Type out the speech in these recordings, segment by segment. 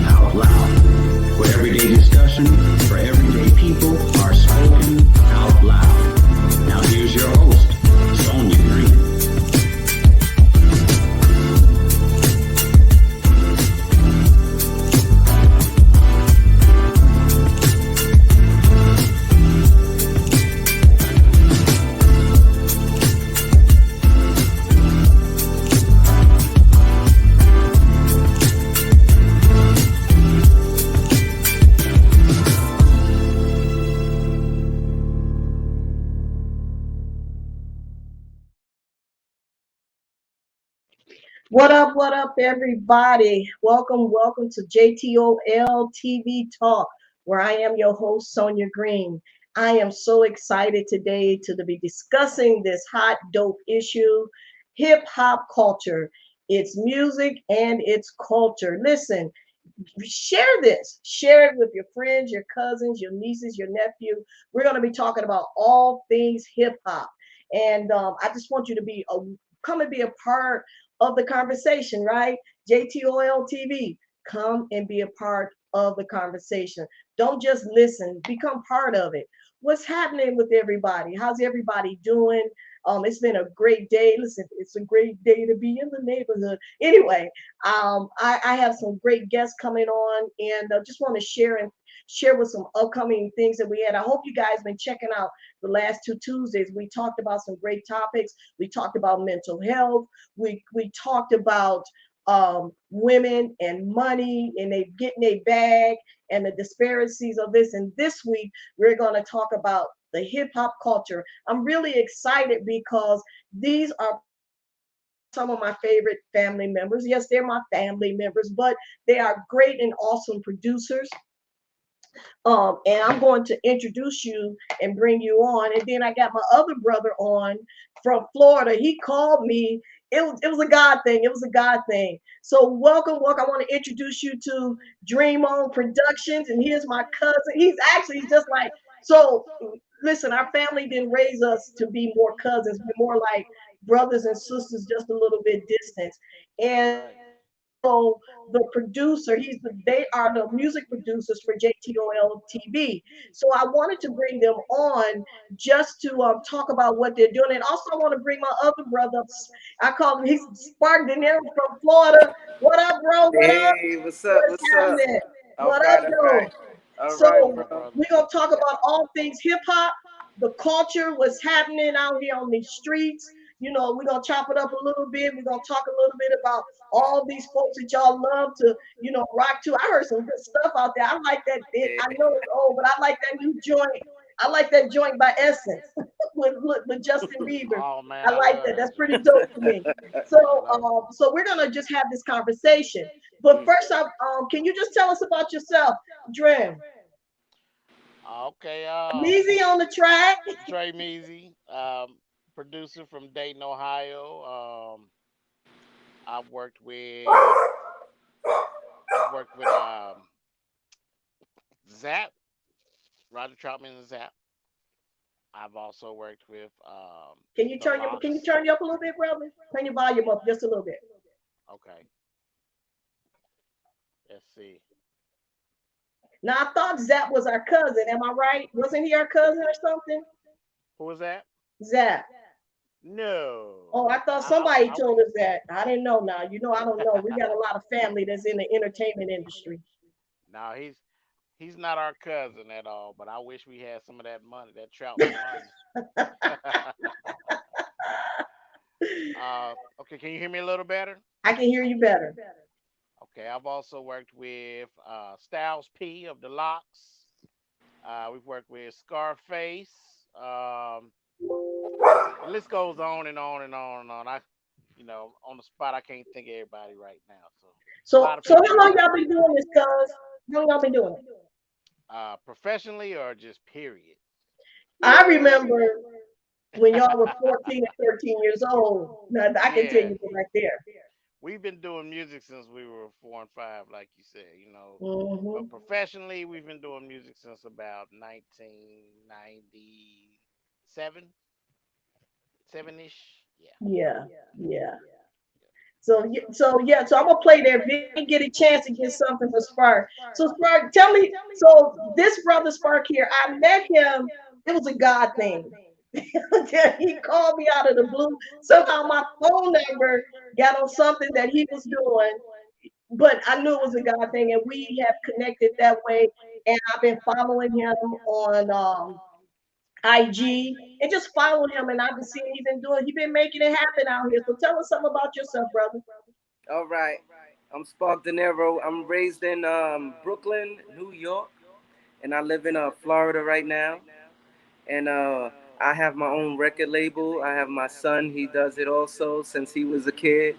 out loud, where everyday discussion for everyday people are spoken out loud. Now here's your host, Sonia Green. What up, everybody? Welcome to JTOL TV Talk, where I am your host, Sonia Green. I am so excited today to be discussing this hot, dope issue, hip hop culture. It's music and it's culture. Listen, share it with your friends, your cousins, your nieces, your nephew. We're going to be talking about all things hip hop, and I just want you to come and be a part of the conversation, right? JTOL TV, come and be a part of the conversation. Don't just listen, become part of it. What's happening with everybody? How's everybody doing? It's been a great day. Listen, it's a great day to be in the neighborhood. Anyway, I have some great guests coming on, and just want to share with some upcoming things that we had. I hope you guys been checking out the last two Tuesdays. We talked about some great topics. We talked about mental health. We talked about women and money, and they getting a bag, and the disparities of this. And this week we're going to talk about the hip hop culture. I'm really excited because these are some of my favorite family members. Yes, they're my family members, but they are great and awesome producers. And I'm going to introduce you and bring you on. And then I got my other brother on from Florida. He called me. It was a God thing. It was a God thing. So welcome. I want to introduce you to Dream On Productions. And here's my cousin. He's just like, so listen, our family didn't raise us to be more cousins. We're more like brothers and sisters, just a little bit distant. And Right. also the producer. They are the music producers for JTOL TV. So I wanted to bring them on just to talk about what they're doing, and also I want to bring my other brother. I call him. He's Spark De Niro from Florida. What up, bro? What up? Hey, what's up? What's What's up? happening? All What up, right, all right. though? All right, So bro. Welcome, brother. we're gonna talk about all things hip hop, the culture, what's happening out here on these streets. We're gonna chop it up a little bit. We're gonna talk a little bit about all these folks that y'all love to, rock to. I heard some good stuff out there. I like that. I Yeah. know it's old, but I like that new joint. I like that joint by Essence with Justin Bieber. Oh man, I I like love that. that That's joint. pretty dope to me. So, I love it. so we're gonna just have this conversation. But Mm. first, can you just tell us about yourself, Dren? Okay, Easy on the track. Trey Measy, producer from Dayton, Ohio. I've worked with I've worked with Zap, Roger Troutman and Zap. I've also worked with Can you the turn your Can you Locks. turn you up a little bit, brother? Turn your volume up just a little bit. Okay, let's see. Now I thought Zap was our cousin. Am I right? Wasn't he our cousin or something? Who was that? Zap. No, Oh, I thought somebody told us that. I didn't know now. I don't know. We got a lot of family that's in the entertainment industry. no, he's not our cousin at all. But I wish we had some of that money, that Troutman money. Okay, can you hear me a little better? I can hear you better. Okay, I've also worked with Styles P of the Locks. We've worked with Scarface. The list goes on and on and on and on. On the spot, I can't think of everybody right now. So a So, lot of so people how I've long worked y'all with. been doing this, cuz? How long y'all been doing it? Professionally or just period. I remember when y'all were 14 and 13 years old. Now, I can tell Yeah, you right there. we've been doing music since we were 4 and 5, like you said. But Hmm. professionally, we've been doing music since about 1997, seven ish. Yeah. Yeah, yeah. So I'm gonna play that. If you didn't get a chance to get something for Spark. So Spark, tell me. So this brother Spark here, I met him. It was a God thing. He called me out of the blue. Somehow my phone number got on something that he was doing, but I knew it was a God thing, and we have connected that way. And I've been following him on IG and just following him, and I've been seeing he's been making it happen out here. So tell us something about yourself, brother. All right. I'm Spark De Niro. I'm raised in Brooklyn, New York, and I live in Florida right now. And I have my own record label. I have my son. He does it also since he was a kid.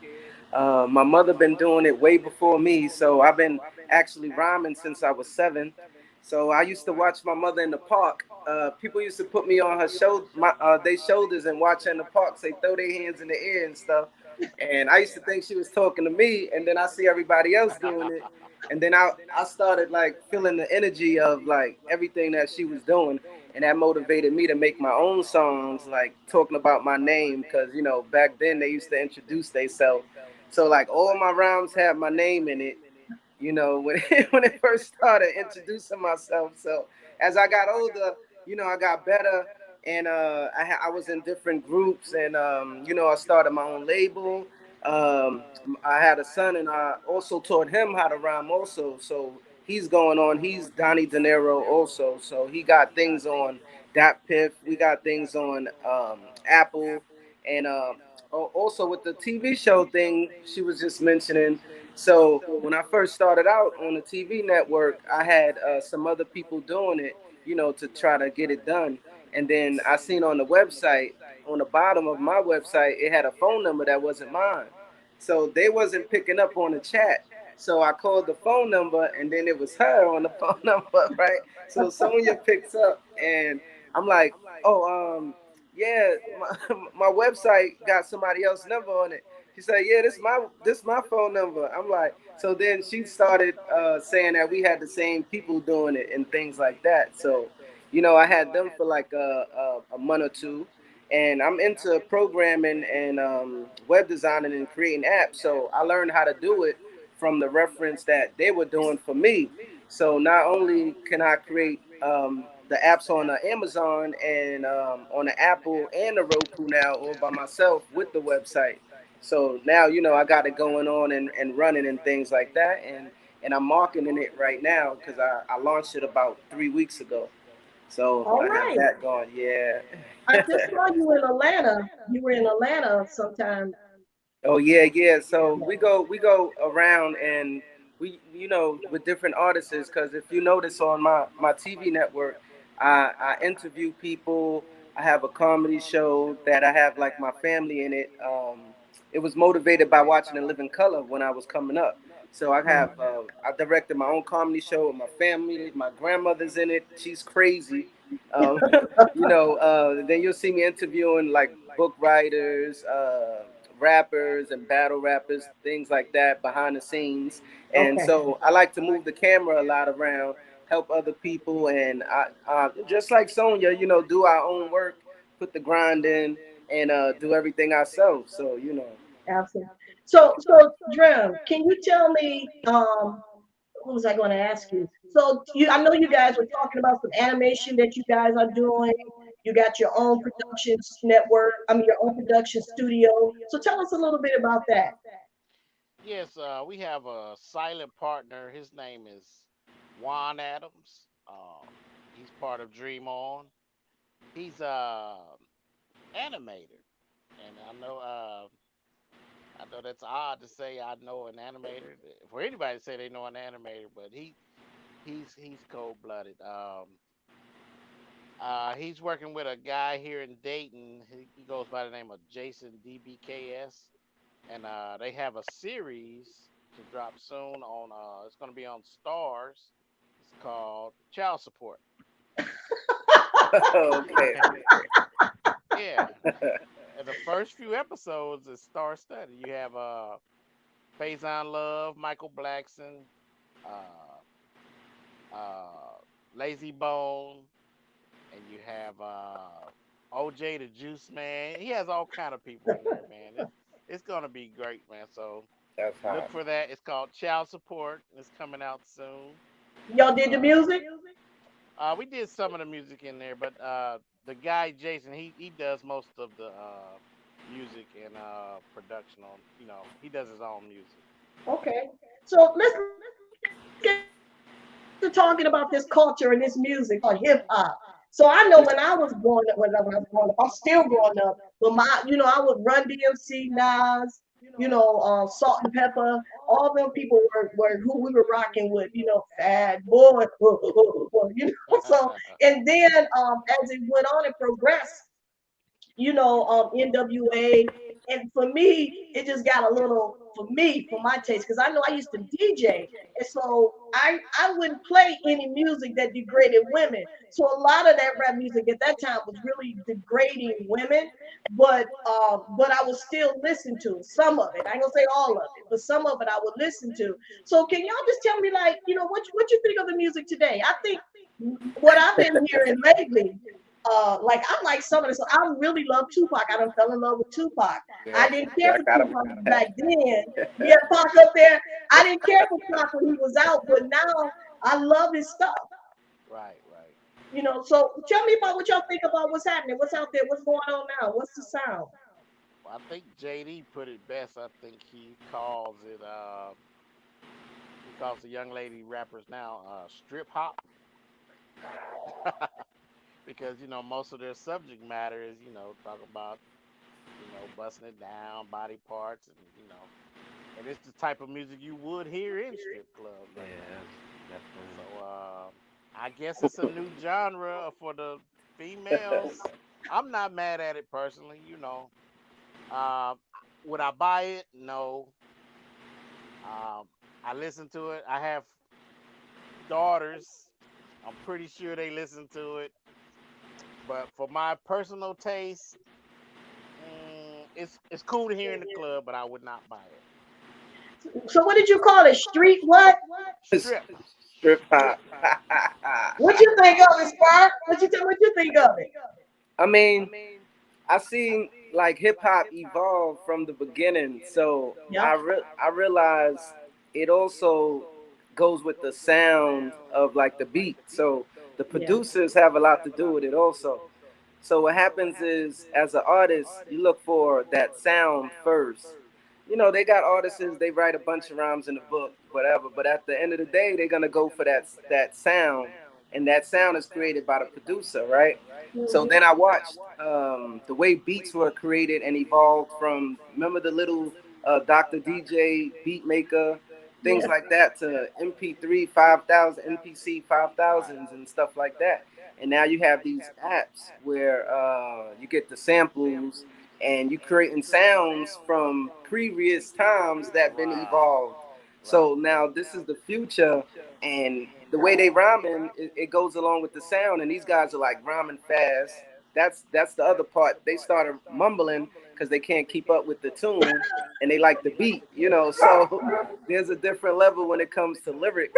My mother been doing it way before me, so I've been actually rhyming since I was 7. So I used to watch my mother in the park. People used to put me on her they shoulders and watch her in the park. Say throw their hands in the air and stuff. And I used to think she was talking to me, and then I see everybody else doing it, and then I started like feeling the energy of like everything that she was doing, and that motivated me to make my own songs like talking about my name because back then they used to introduce themselves, so like all my rhymes had my name in it, when when it first started introducing myself. So as I got older, I got better, and I was in different groups, and I started my own label. I had a son, and I also taught him how to rhyme also. So he's going on. He's Donnie De Niro also. So he got things on Dat Piff. We got things on Apple, and also with the TV show thing she was just mentioning. So when I first started out on the TV network, I had some other people doing it, to try to get it done. And then I seen on the website, on the bottom of my website, it had a phone number that wasn't mine. So they wasn't picking up on the chat. So I called the phone number, and then it was her on the phone number, right? So Sonia picks up, and I'm like, oh, yeah, my website got somebody else's number on it. She said, "Yeah, this my phone number." I'm like, so then she started saying that we had the same people doing it and things like that. So, I had them for like a month or two, and I'm into programming and web designing and creating apps. So I learned how to do it from the reference that they were doing for me. So not only can I create the apps on the Amazon and on the Apple and the Roku now all by myself with the website. So now I got it going on and running and things like that, and I'm marketing it right now because I launched it about 3 weeks ago. So All I have right. that going. Yeah. I just saw you in Atlanta. You were in Atlanta sometime. Oh yeah, yeah. So we go around, and we with different artists because if you notice on my TV network, I interview people. I have a comedy show that I have like my family in it. It was motivated by watching In Living Color when I was coming up. So I directed my own comedy show with my family. My grandmother's in it. She's crazy. Um, then you'll see me interviewing like book writers, rappers and battle rappers, things like that behind the scenes. And Okay. so I like to move the camera a lot around, help other people, and I just like Sonya, do our own work, put the grind in, and do everything ourselves. So Absolutely. So Drum, can you tell me, what was I going to ask you? So I know you guys were talking about some animation that you guys are doing. You got your own production network, I mean, your own production studio. So tell us a little bit about that. Yes, we have a silent partner. His name is Juan Adams. He's part of Dream On. He's animator, and I know that's odd to say. I know an animator for anybody to say they know an animator, but he's cold blooded. He's working with a guy here in Dayton. He goes by the name of Jason DBKS, and they have a series to drop soon on. It's going to be on Stars. It's called Child Support. okay. Yeah, and the first few episodes is star studded. You have Faison Love, Michael Blackson, uh, uh, Lazy Bone, and you have OJ the Juice Man. He has all kind of people in there, man. it's gonna be great, man. So That's look hot. for that. It's called Child Support. It's coming out soon. Y'all did the Uh, music? we did some of the music in there, but the guy Jason, he does most of the music and production on. He does his own music. Okay. So let's get to talking about this culture and this music called hip hop. So I know when I was growing up, when I was growing up, I'm still growing up. But I would Run DMC, Nas, Salt and Pepper. All them people were who we were rocking with. Fat Boy, So and then as it went on and progressed, NWA. And for me, it just got a little, for me, for my taste, because I know I used to DJ. And so I wouldn't play any music that degraded women. So a lot of that rap music at that time was really degrading women, but I would still listen to some of it. I ain't gonna say all of it, but some of it I would listen to. So can y'all just tell me, like, what you think of the music today? I think what I've been hearing lately, like I like some of this. I really love Tupac. I done fell in love with Tupac. I Yeah, didn't care yeah, for I Tupac got back then. Yeah, Pac up there. I didn't care for Pac when he was out, but now I love his stuff. Right, right. So tell me about what y'all think about what's happening, what's out there, what's going on now, what's the sound? Well, I think JD put it best. I think he calls it. He calls the young lady rappers now strip hop because most of their subject matter is talk about busting it down, body parts, and and it's the type of music you would hear in strip clubs right now. Yeah, definitely. So I guess it's a new genre for the females. I'm not mad at it personally. Um, would I buy it? No. Um, I listen to it. I have daughters. I'm pretty sure they listen to it. But for my personal taste, it's cool to hear in the club, but I would not buy it. So what did you call it? Street what? Strip. Strip hop. What you think of it, Spark? What you think of it? I mean, I seen like hip hop evolve from the beginning, so Yep. I realized it also goes with the sound of like the beat. So the Yeah. producers have a lot to do with it also. So what happens is, as an artist, you look for that sound first. They got artists, they write a bunch of rhymes in the book, whatever. But at the end of the day, they're gonna go for that sound, and that sound is created by the producer, right? So Mhm. then I watched the way beats were created and evolved from, remember the little Dr. DJ beat maker, things Yeah. like that, to MP3 5000, MPC 5000s and stuff like that. And now you have these apps where you get the samples and you creating sounds from previous times that been Right. evolved. Right. So now this is the future, and the way they rhyming, it goes along with the sound. And these guys are like rhyming fast. That's the other part. They started mumbling because they can't keep up with the tune, and they like the beat. So there's a different level when it comes to lyrics.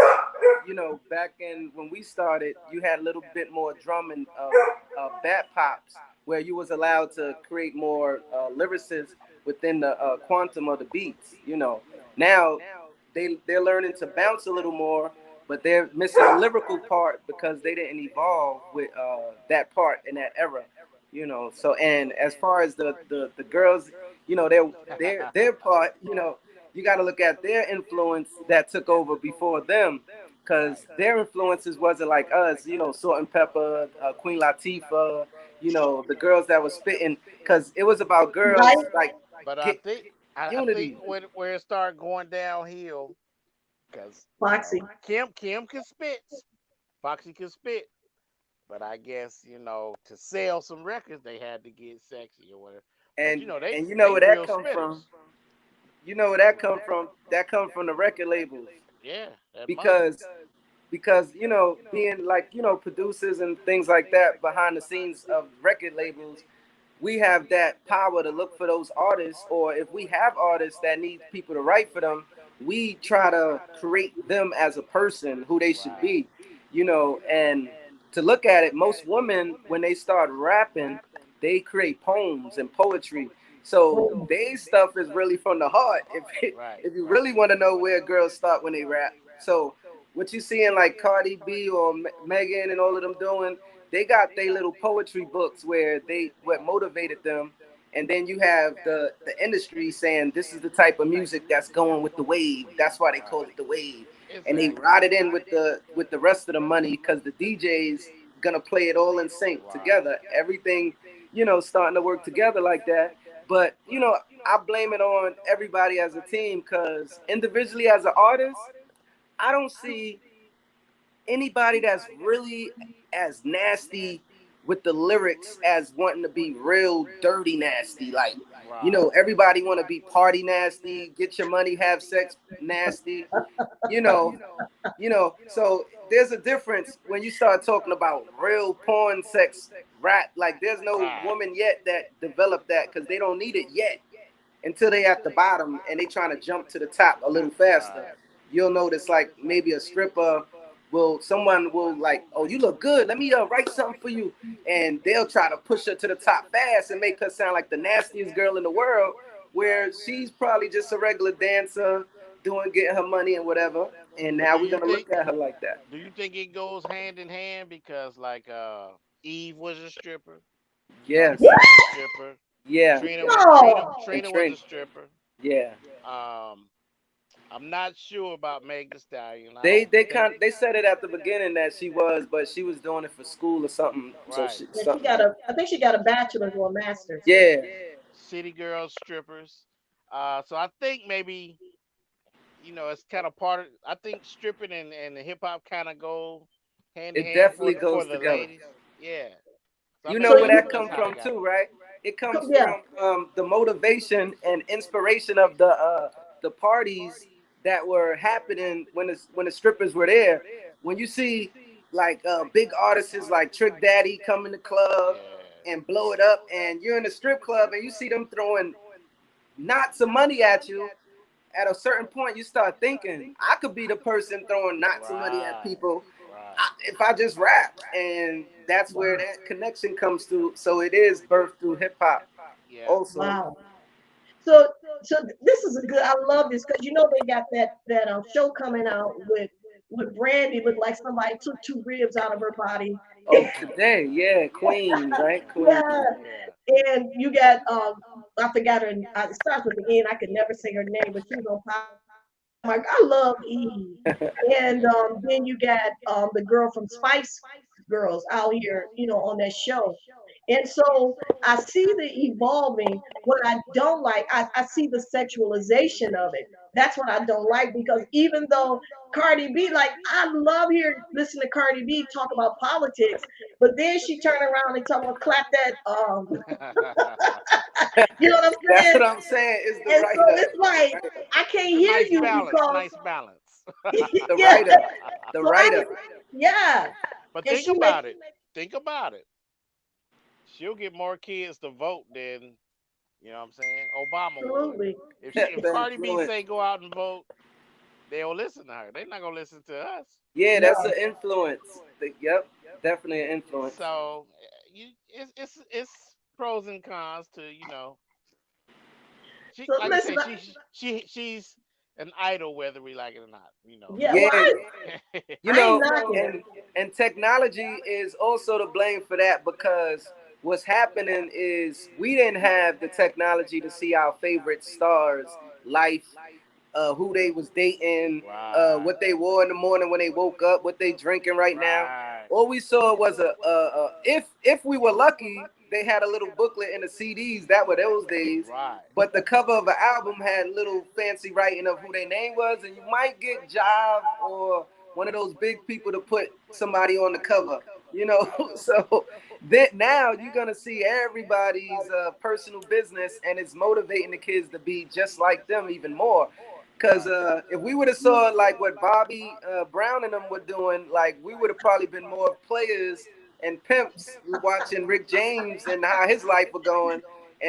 Back in when we started, you had a little bit more drum and bat pops, where you was allowed to create more lyricists within the quantum of the beats. Now they're learning to bounce a little more, but they're missing the lyrical part because they didn't evolve with that part in that era. So, and as far as the girls, their part, you got to look at their influence that took over before them, because Right. their influences wasn't like us. Salt and Pepper, Queen Latifah, the girls that was spitting, because it was about girls Right? like But I get think I think unity. where it started going downhill, because Foxy. Kim can spit, Foxy can spit, but I guess to sell some records they had to get sexy or whatever. But they And you know they where that real come from? spitters. You know where that come from? That come from the record labels, Yeah, that money. because being like producers and things like that behind the scenes of record labels, we have that power to look for those artists, or if we have artists that need people to write for them, we try to create them as a person who they should Right. be. And to look at it, most women when they start rapping, they create poems and poetry. So they stuff is really from the heart. Right, If you right. really want to know where girls start when they rap. So what you seeing like Cardi B or Megan and all of them doing, they got their little poetry books where they what motivated them, and then you have the industry saying this is the type of music that's going with the wave. That's why they call Right. it the wave, and they Exactly. ride it in with the rest of the money because the DJ's gonna play it all in sync Right. together. Everything, starting to work together like that. But I blame it on everybody as a team because individually as an artist, I don't see anybody that's really as nasty with the lyrics as wanting to be real dirty nasty. Like, Right. everybody want to be party nasty, get your money, have sex nasty. You know, so there's a difference when you start talking about real porn sex rap. Like, there's no Right. woman yet that developed that because they don't need it yet until they at the bottom and they trying to jump to the top a little faster. Right. You'll notice like maybe a stripper someone will like, oh, you look good, let me write something for you, and they'll try to push her to the top fast and make her sound like the nastiest girl in the world, Right. where she's probably just a regular dancer doing getting her money and whatever. And But now we're gonna look at her like that. do you think it goes hand in hand because like Eve was a stripper, Cardi Yes. B was a stripper, Yeah. Trina No. And Trina was a Trent. stripper. Yeah. Um, I'm not sure about Meg Thee Stallion. I They don't they think kind they said it at the beginning that she was, but she was doing it for school or something. So right. she Yeah, she something. got a. I think she got a bachelor's or a master's. Yeah. City girls, strippers. So I think maybe it's kind of part of. I think stripping and the hip hop kind of go hand in It hand definitely for goes the together. ladies. Yeah. So I You think know So where you, that that's come how they from got too, it. right? It comes yeah. from the motivation and inspiration of the parties that were happening when the strippers were there. When you see like big artists like Trick Daddy come in the club and blow it up, and you're in the strip club and you see them throwing knots of money at you, at a certain point you start thinking I could be the person throwing knots of money at Right. people Right. if I just rap, and that's where Wow. that connection comes through. So it is birthed through hip hop Yeah. also. Wow. So, this is a good. I love this because they got that show coming out with Brandy. Looked like somebody took two ribs out of her body. Oh, today, yeah, Queen, right? Queen. Yeah, Yeah. and you got I forgot her. It starts with the N. I could never say her name, but she was on Power. Like I love Eve, and then you got the girl from Spice Girls out here, on that show. And so I see the evolving. What I don't like, I see the sexualization of it. That's what I don't like because even though Cardi B, like I love hearing listen to Cardi B talk about politics, but then she turn around and talk about clap that you know what I'm That's saying? what I'm saying. Is the And so writer, it's like I can't It's a hear nice you balance. because Nice balance. the yeah. writer, the So I writer. was yeah. But And think she made about it. Think about it. She'll get more kids to vote than what I'm saying. Obama would. absolutely. If The Cardi B influence. say go out and vote, they'll listen to her. They're not gonna listen to us. Yeah, that's No. an influence. Yep, definitely an influence. So it's pros and cons to she So like you listen, say she's an idol whether we like it or not. yeah, well, Yeah, you I ain't know, knocking it. and technology is also to blame for that because what's happening is we didn't have the technology to see our favorite stars life, who they was dating, Right. what they wore in the morning when they woke up, what they drinking right now. Right. All we saw was if we were lucky, they had a little booklet in the CDs. That were those days. Right. But the cover of an album had little fancy writing of who their name was, and you might get Jive or one of those big people to put somebody on the cover. So that now you're gonna see everybody's personal business, and it's motivating the kids to be just like them even more. Cause Right. if we would have saw like what Bobby Brown and them were doing, like we would have probably been more players and pimps watching Rick James and how his life was going.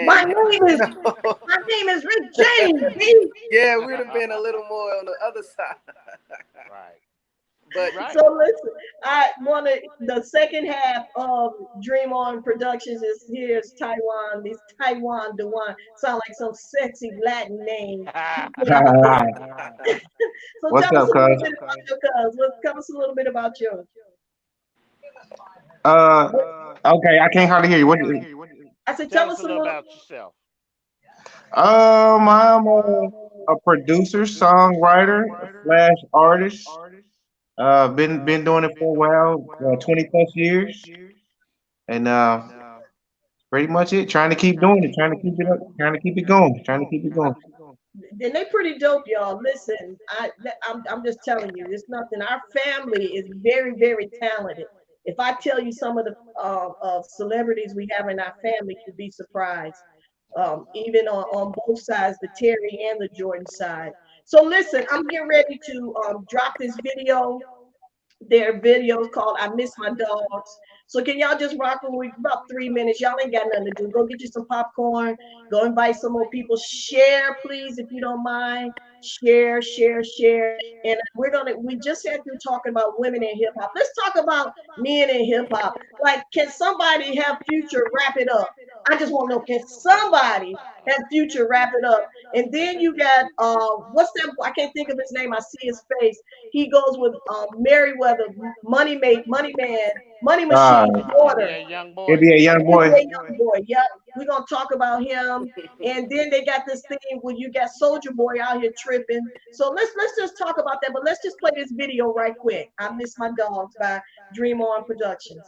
My And name is my name is Rick James, B. yeah, we'd have been a little more on the other side. Right. But Right. So listen, I want to. The second half of Dream On Productions is here's Taiwan. This Taiwan Dewan sound like some sexy Latin name. So What's tell us up, a little cuz? bit about your cuz. Tell us a little bit about yours. Uh, okay, I can't hardly hear you. What? I said, Tell tell us us a a little little. about yourself. I'm a producer, songwriter, slash artist. Been doing it for a while, 20 plus years, and pretty much it. Trying to keep doing it, trying to keep it up, trying to keep it going, trying to keep it going. And they pretty dope, y'all. Listen, I'm just telling you, it's nothing. Our family is very, very talented. If I tell you some of the celebrities we have in our family, you'd be surprised. Even on both sides, the Terry and the Jordan side. So listen, I'm getting ready to drop this video. Their videos called I Miss My Dogs. So can y'all just rock with me about 3 minutes? Y'all ain't got nothing to do. Go get you some popcorn. Go invite some more people. Share, please, if you don't mind. Share, share, share. And we just had through talking about women in hip hop. Let's talk about men in hip hop. Like, can somebody have Future wrap it up? I just want to know, can somebody have Future wrap it up? And then you got what's that? I can't think of his name. I see his face. He goes with Merriweather, Money Man, Money Uh, Machine, Water. Yeah, young it'd boy. be a young boy. NBA Young Boy. Yep. We're gonna talk about him. And then they got this thing where you got Soldier Boy out here tripping. So let's just talk about that. But let's just play this video right quick. I Miss My Dogs by Dream On Productions.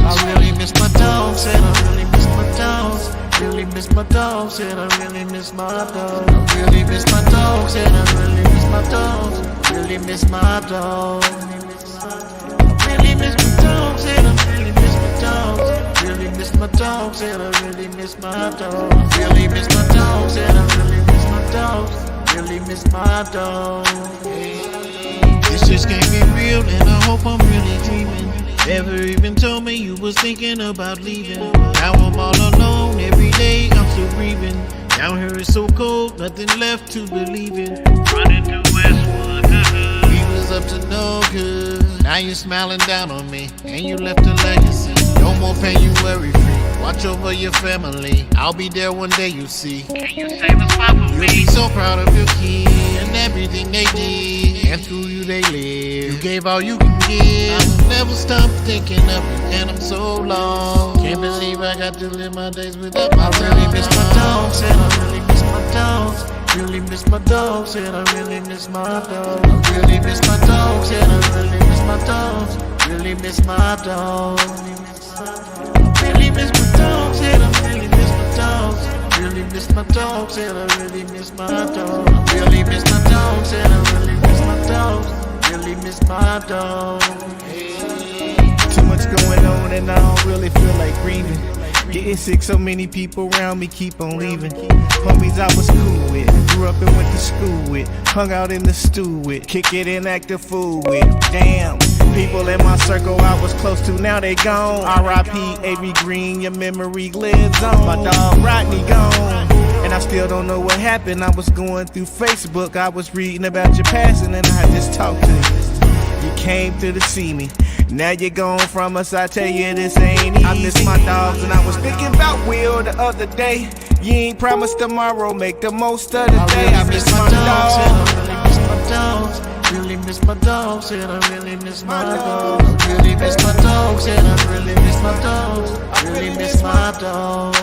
I really miss my dogs, and I really miss my dogs. Really miss my dogs, and I really miss my dogs. I really miss my dogs, and I really miss my dogs. Really miss my dogs. I really miss my dogs, and I really miss my dogs. Really miss my dogs, and I really miss my dogs. Really miss my dogs, and I really miss my dogs. Really miss my dogs. This just can't be real, and I hope I'm really dreaming. Never even told me you was thinking about leaving. Now I'm all alone, every day I'm still grieving. Down here it's so cold, nothing left to believe in. Running to Westwood, we was up to no good. Now you're smiling down on me, and you left a legacy. No more pain, you worry free. Watch over your family, I'll be there one day, you see. Can you save a spot for me? You'll be so proud of your kids and everything they did, and through you they live. You gave all you can give. I will never stop thinking of you, and I'm so lost. Can't believe I got to live my days without my dogs. I really miss my dogs, and I really miss my dogs. Really miss my dogs, and I really miss my dogs. I really miss my dogs, and I really miss my dogs. Really miss my dogs. Really miss my dogs, and I really miss my dogs. Really miss my dogs, and I really miss my dogs. Really miss my dogs, and I really miss my dogs. Really miss my dogs. Too much going on and I don't really feel like grieving. Getting sick, so many people around me keep on leaving. Homies I was cool with, grew up and went to school with, hung out in the stew with, kick it and act a fool with. Damn, people in my circle I was close to, now they gone. R.I.P. Avery Green, your memory lives on. My dog Rodney gone, and I still don't know what happened. I was going through Facebook, I was reading about your passing, and I just talked to you. You came through to see me. Now you're gone from us, I tell you this ain't easy. I miss my dogs, and I was thinking about Will the other day. You ain't promised tomorrow, make the most of the day. I miss my dogs, and I really miss my dogs. Really miss my dogs, and I really miss my dogs. I really miss my dogs, and I really miss my dogs. I really miss my dogs.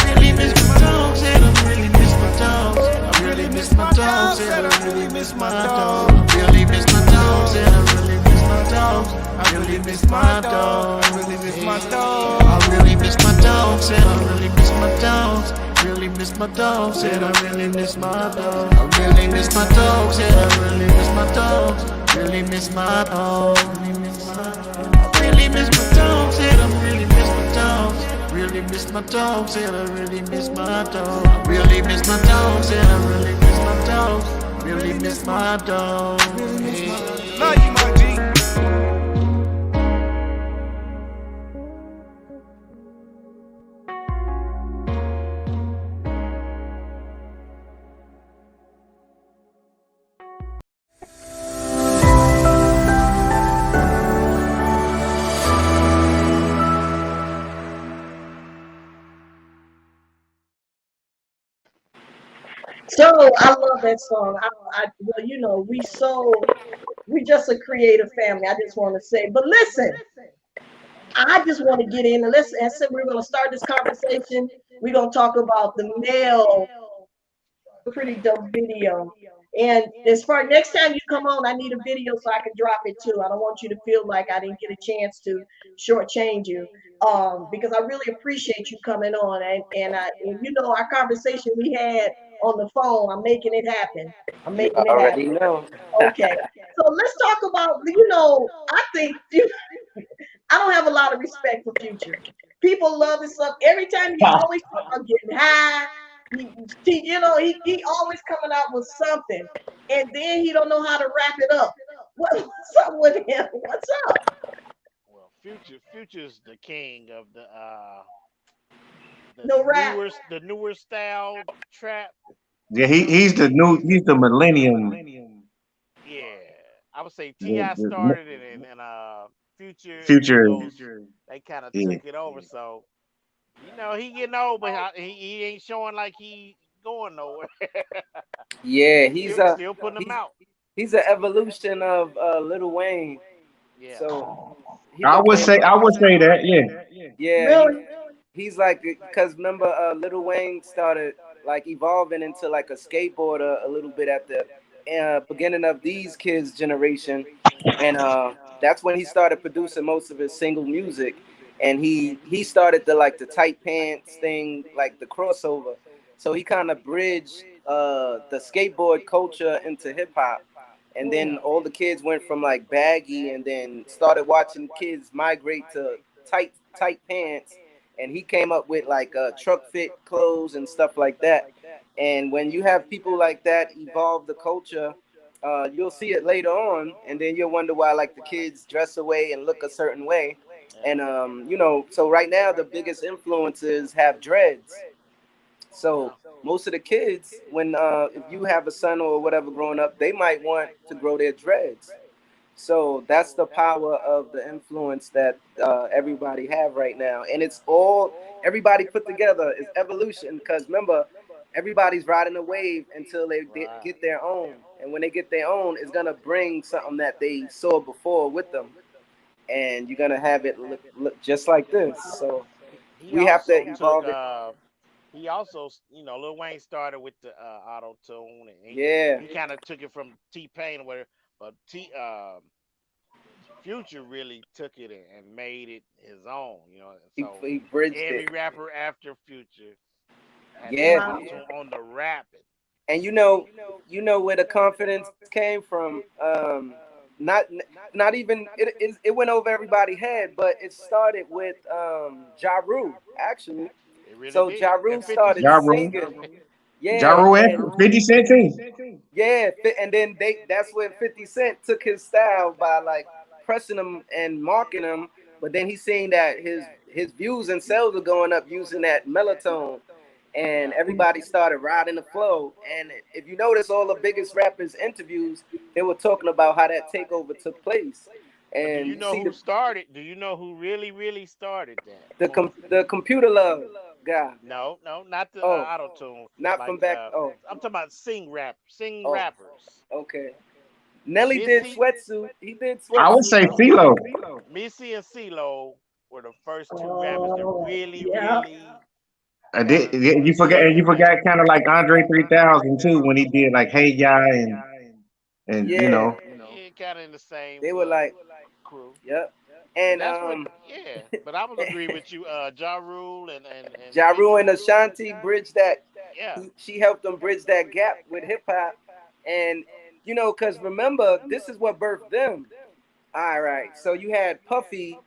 Really miss my dogs, and I really miss my dogs. I really miss my dogs, and I really miss my dogs. I really miss my dogs, and I really miss my dogs. I really miss my dogs. I really miss my dogs. I really miss my dogs, and I really miss my dogs. Really miss my dogs, and I really miss my dogs. I really miss my dogs, and I really miss my dogs. Really miss my dogs. I really miss my dogs, and I really miss my dogs. Really really miss my dogs, and I really miss my dogs. I really miss my dogs, and I really miss my dogs. Really miss my dogs. Yeah. Love you, my G. So I love that song. Well, you know, we just a creative family. I just want to say, but listen, I just want to get in and listen. I said we're going to start this conversation. We're going to talk about the male pretty dope video. And as far next time you come on, I need a video so I can drop it too. I don't want you to feel like I didn't get a chance to shortchange you, because I really appreciate you coming on. And you know our conversation we had on the phone. I'm making it happen. I'm You making it already happen. know. Okay. So let's talk about, you know, I think I don't have a lot of respect for Future. People love his stuff. Every time he always talk about getting high. You know, he always coming out with something, and then he don't know how to wrap it up. What's up with him? What's up? Well, Future's the king of No rap. the newer style trap. Yeah, he's the millennium. Yeah, I would say The, Ti the started it, and Future and future. Migos, they kind of Yeah. took it over. So you know he getting old, but he ain't showing like he going nowhere. Yeah, Still putting them he's out. he's an evolution of Lil Wayne. Yeah. So he I would became say that. Yeah. yeah, Really? he's like, because remember Lil Wayne started like evolving into like a skateboarder a little bit at the beginning of these kids generation, and that's when he started producing most of his single music, and he started the tight pants thing, like the crossover. So he kind of bridged the skateboard culture into hip hop, and then Yeah. all the kids went from like baggy, and then started watching kids migrate to tight pants, and he came up with like truck fit clothes and stuff like that. And when you have people like that evolve the culture, you'll see it later on, and then you'll wonder why like the kids dress away and look a certain way. Yeah. And you know, so right now the biggest influences have dreads. Yeah. So most of the kids, when if you have a son or whatever growing up, they might want to grow their dreads. So that's the power of the influence that everybody have right now, and it's all everybody put together is evolution. Because remember, everybody's riding a wave until they Right. get their own, and when they get their own, it's gonna bring something that they saw before with them, and you're gonna have it look just like this. So He we have to also took evolve it. he also, you know, Lil Wayne started with the auto tune, and Yeah, he kind of took it from T Pain or whatever. But Future really took it and made it his own, you know. So he bridged every it. rapper after Future had the Yeah, Wow. auto tune on the rapping. and you know where the confidence came from. Not not even it went over everybody's head, but it started with Ja Rule actually. It really So Ja did. Rule And 50 started Ja Cent. Rule, singing, Ja yeah, Rule, and and 50 Cent too. yeah, and then that's when 50 Cent took his style by like pressing him and marking him, but then he seen that his views and sales were going up using that melatonin, and Yeah. everybody started riding the flow. And if you notice, all the biggest rappers interviews, they were talking about how that takeover took place, But do and you you know see who started? Do you know who really started that movement? the computer love guy. No, no, not the Oh, auto tune. not from Like back. Oh, I'm talking about sing oh, rappers. okay. Nelly did Missy, sweatsuit. He did I would sweatsuit. say no, CeeLo. Missy and CeeLo were the first two rappers that Oh, yeah. really kind of Yeah, took you everything. forgot kind of like Andre 3000 too when he did like Hey Ya and you Yeah, know. Yeah, kind of in the same they were like, crew. yep. But And that's what, yeah. But I was agree with you. Ja Rule and Ja Rule 50. and Ashanti bridged that. Yeah, She helped them bridge that gap with hip hop, and you know, cause remember, this is what birthed them. All right, so you had Puffy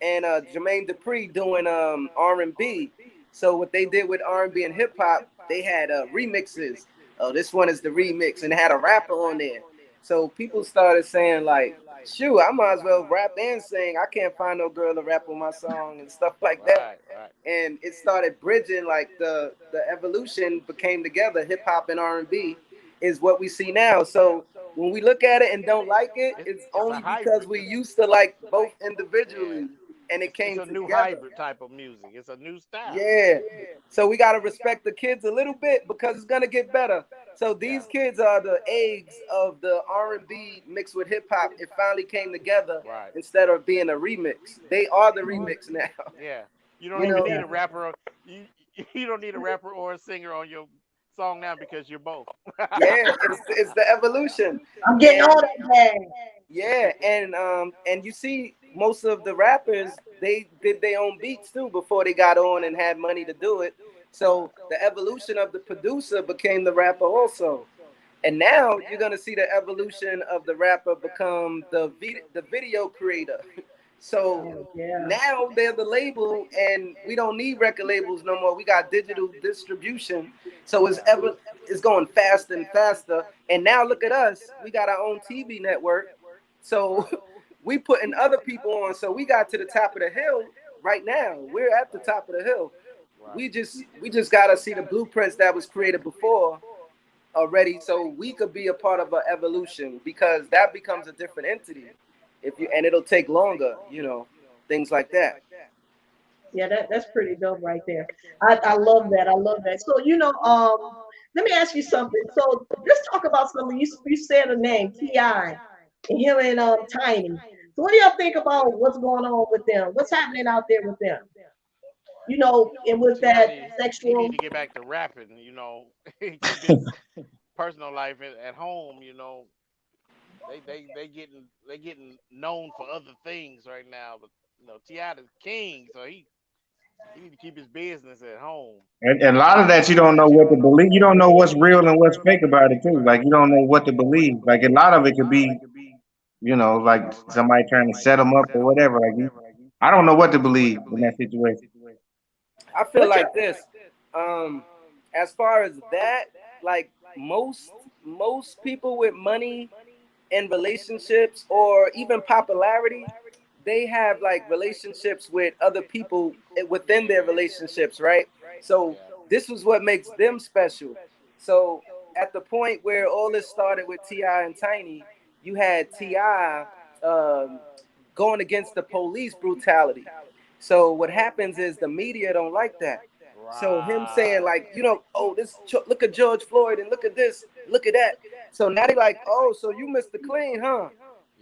and Jermaine Dupri doing R&B. So what they did with R&B and hip hop, they had remixes. Oh, this one is the remix, and it had a rapper on there. So people started saying like, shoot, I might as well rap and sing. I can't find no girl to rap on my song and stuff like that. Right, right. And it started bridging, like the evolution became together. Hip hop and R&B is what we see now. So when we look at it and don't like it, it's It's a only because hybrid. we used to like both Yeah. individually, and it It's came a new together. hybrid type of music. It's a new style. Yeah. So we got to respect the kids a little bit because it's going to get better. So Yeah. these kids are the eggs of the R&B mixed with hip hop. It finally came together Right. instead of being a remix. They are the remix now. Yeah. You don't You even know? need a rapper. You you don't need a rapper or a singer on your song now because you're both. Yeah, it's the evolution. I'm getting And all that bag. yeah, and you see most of the rappers, they did their own beats too before they got on and had money to do it. So the evolution of the producer became the rapper also. And now you're gonna see the evolution of the rapper become the video creator. So Oh, yeah. now they're the label, and we don't need record labels no more. We got digital distribution, so Yeah. it's going faster and faster. And now look at us, we got our own TV network, so Right. we putting other people on. So we got to the top of the hill right now. We're at the Right. top of the hill. Right. We just gotta see the blueprints that was created before already, so we could be a part of an evolution, because that becomes a different entity if you, Right. and it'll take longer, things like that. Yeah, that's pretty dope right there. I love that. I love that. So, let me ask you something. So let's talk about something. You said a name, T.I. and him and Tiny. So what do y'all think about what's going on with them? What's happening out there with them? And with Ti that need he need sexual. to get back to rapping. Keep his personal life at home. They getting known for other things right now. But Ti the king, so he need to keep his business at home. And a lot of that you don't know what to believe. You don't know what's real and what's fake about it too. Like you don't know what to believe. Like a lot of it could be, like somebody trying to set them up or whatever. Like I don't know what to believe in that situation. I feel What y'all? like this. Um, as far as that, like most people with money and relationships or even popularity, they have like relationships with other people within their relationships, right? So Yeah. this was what makes them special. So at the point where all this started with Ti and Tiny, you had Ti um, going against the police brutality. So what happens is the media don't like that. So him saying Right. like, oh, look at George Floyd and look at this, look at that. So now they like, oh, so you Mr. Clean, huh?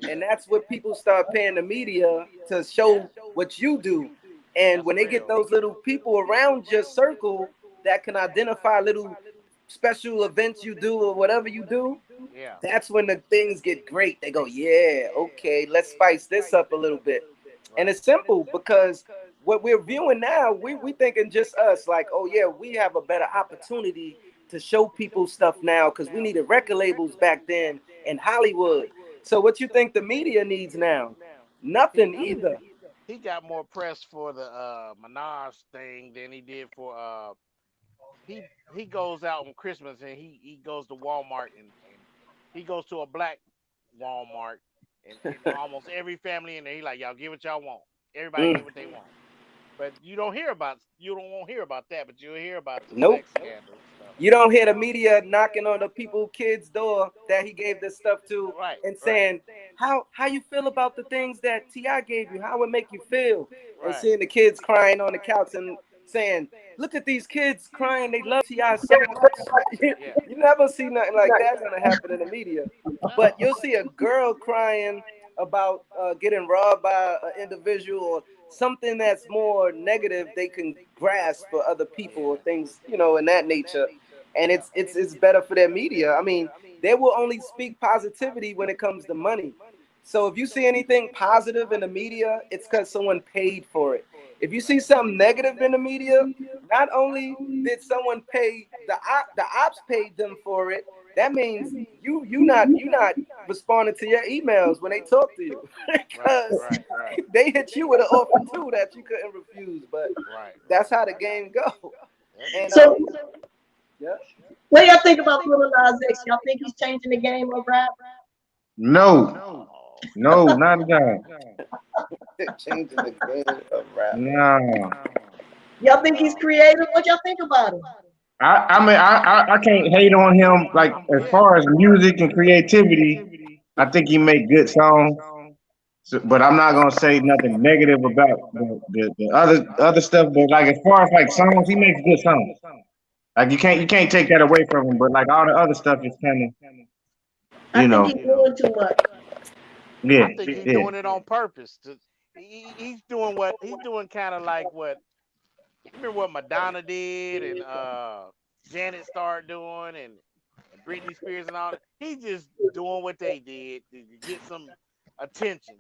And Yeah. that's what people start paying the media to show what you do. And That's when they get real. those little people around your circle that can identify little special events you do or whatever you do, Yeah. that's when the things get great. They go, yeah, okay, let's spice this up a little bit. And Right. it's simple because what we're viewing now, we thinking just us, like, oh yeah, we have a better opportunity to show people stuff now because we needed record labels back then in Hollywood. So what you think the media needs now? He Nothing either. he got more press for the Minaj thing than he did for he goes out on Christmas and he goes to Walmart and he goes to a black Walmart and almost every family in there he like y'all get what y'all want. Everybody get Mm, what they want. But you don't want to hear about that, but you'll hear about the nope. sex scandal and stuff. You don't hear the media knocking on the people kids' door that he gave this stuff to Right, and right, saying how you feel about the things that Ti gave you, how it make you feel, and right. seeing the kids crying on the couch and saying, look at these kids crying, they love Ti so much. Yeah. You never see nothing like that gonna happen in the media, but No. you'll see a girl crying about getting robbed by an individual or something that's more negative they can grasp for other people or Yeah. things in that nature, and Yeah. it's better for their media. I mean, they will only speak positivity when it comes to money. So if you see anything positive in the media, it's because someone paid for it. If you see something negative in the media, not only did someone pay the ops paid them for it, that means you not responding to your emails when they talk to you Right, because right, right, they hit you with an offer too that you couldn't refuse. But right. that's how the game go. That's And So, yeah, what y'all think about Lil Nas X? Y'all think he's changing the game of rap? No, Oh, no, not at all. changing the game of rap. No. Y'all think he's creative? What y'all think about him? I mean, I can't hate on him. Like, as yeah. far as music and creativity, I think he make good songs. So, but I'm not gonna say nothing negative about the other stuff. But like, as far as like songs, he makes good songs. Like, you can't take that away from him. But like all the other stuff is kind of, I you think know, he's doing too much. yeah, I think he's yeah. doing it on purpose. He's doing what he's doing, kind of like what remember what Madonna did and Janet started doing and Britney Spears and all that. He's just doing what they did to get some attention.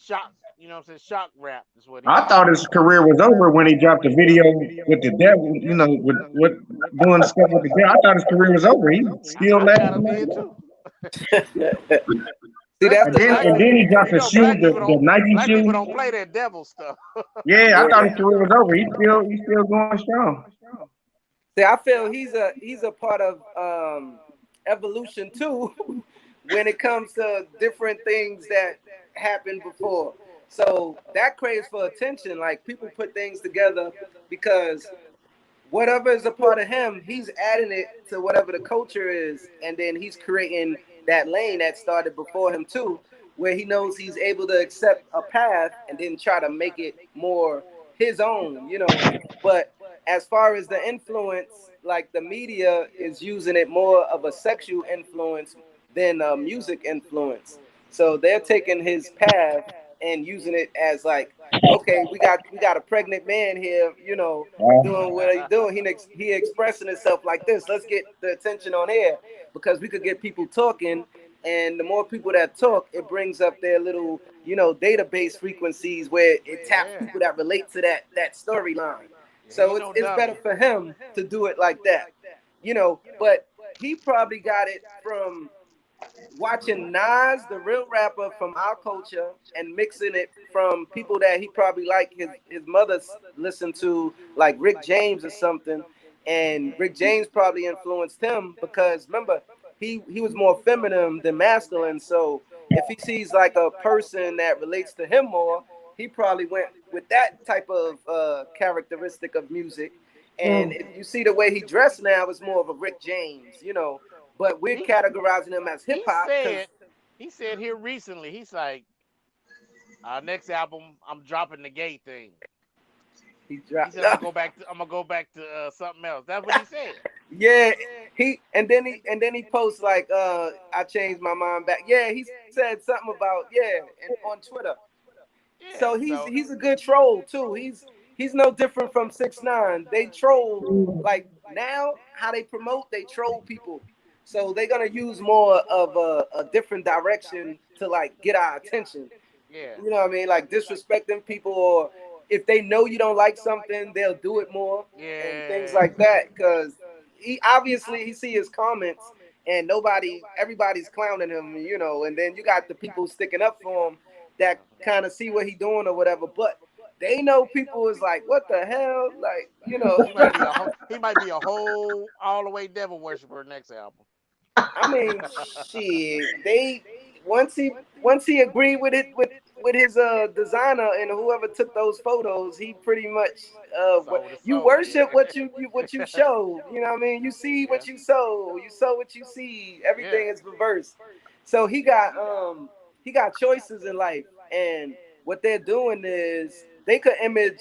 Shock, you know what I'm saying? Shock rap is what he's I thought his career was over when he dropped the video with the devil. You know, with doing stuff with the devil. I thought his career was over. He still I kind of laughing. did too. See, that's Especially And the because then thing. black and people, then he dropped you the know, shoe, the Nike black shoe. people don't play that devil stuff. Yeah, I Yeah. thought his career was over. He's still going strong. See, I feel he's a part of evolution too when it comes to different things that happened before. So that craves for attention. Like people put things together because whatever is a part of him, he's adding it to whatever the culture is, and then he's creating that lane that started before him too, where he knows he's able to accept a path and then try to make it more his own, you know. But as far as the influence, like the media is using it more of a sexual influence than a music influence. So they're taking his path and using it as like, okay, we got a pregnant man here, you know, doing what he's doing. He expressing himself like this. Let's get the attention on here because we could get people talking, and the more people that talk, it brings up their little, you know, database frequencies where it taps Yeah, people that relate to that storyline. he So ain't it's no it's better dummy. for him to do it like that, you know. But he probably got it from watching Nas, the real rapper from our culture, and mixing it from people that he probably like his mother listened to, like Rick James or something. And Rick James probably influenced him because remember, he was more feminine than masculine. So if he sees like a person that relates to him more, he probably went with that type of characteristic of music. And if you see the way he dressed now, it's more of a Rick James, you know, but we're He categorizing him as hip he hop because said he said here recently, he's like, next album I'm dropping the gay thing. he He dropped. said I'm gonna go back to something else. That's what he said. Yeah, he posts like I changed my mind back. Yeah, he said something about and on Twitter. Yeah. So So he's a good troll too. He's no different from 6ix9ine. They troll like now how they promote. They troll people. So they're gonna use more of a different direction to like get our attention. yeah, You know what I mean? Like disrespecting people, or if they know you don't like something, they'll do it more and things yeah. like that. Because he see his comments and everybody's clowning him, you know. And then you got the people sticking up for him that kind of see what he doing or whatever, but they know people is like, what the hell, like you know. He might be a whole all the way devil worshiper next album. I mean, shit. They once he agreed with it with his designer and whoever took those photos, he pretty much Sold his you soul. worship Yeah. what you show. You know what I mean? You see Yeah. what you sow. You sow what you see. Yeah. Everything is reversed. So he got choices in life, and what they're doing is they could image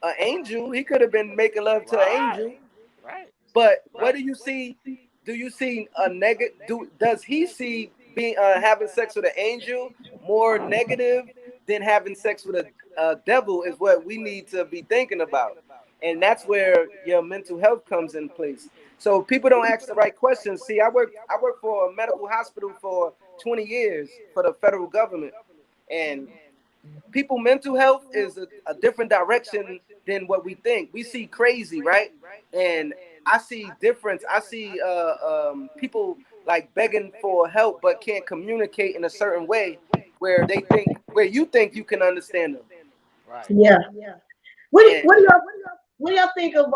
an angel. He could have been making love to an Right. angel, Right. but what do you see? Do you see a negative? Does he see being having sex with an angel more negative than having sex with a devil? Is what we need to be thinking about. and that's where your mental health comes in place. So people don't ask the right questions. See, I work for a medical hospital for 20 years for the federal government, and people mental health is a different direction than what we think. We see crazy, right? And I see difference. I see people like begging for help but can't communicate in a certain way where they think where you think you can understand them. Right. Yeah. And What do y'all think of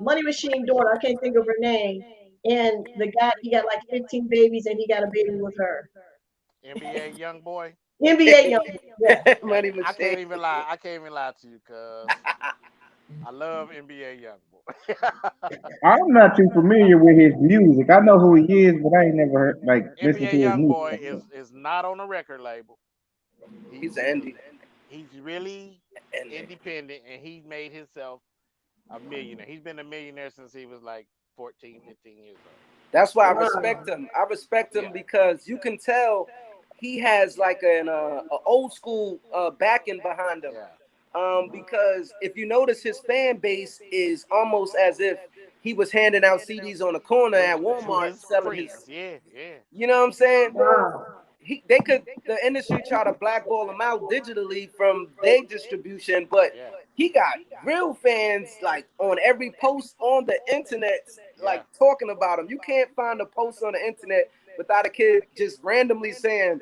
Money Machine daughter? I can't think of her name. And the guy, he got like 15 babies, and he got a baby with her. NBA young boy. NBA young. Yeah. Money I can't mistake. even lie. I can't even lie to you, cuz I love NBA young boy. I'm not too familiar with his music. I know who he is, but I ain't never heard like listened NBA to his young boy music. is not on a record label. He's He's Andy. he's really And independent, and he made himself a millionaire. He's been a millionaire since he was like 14, 15 years old. that's why I Wow. respect him. I respect Yeah. him because you can tell he has like a old school backing behind him. Yeah. Because if you notice, his fan base is almost as if he was handing out CDs on the corner at To Walmart his selling friends. his. Yeah, yeah. You know what I'm saying? Wow. They could the industry try to blackball him out digitally from their distribution, but Yeah. he got real fans like on every post on the internet, Yeah. like talking about him. You can't find a post on the internet without a kid just randomly saying,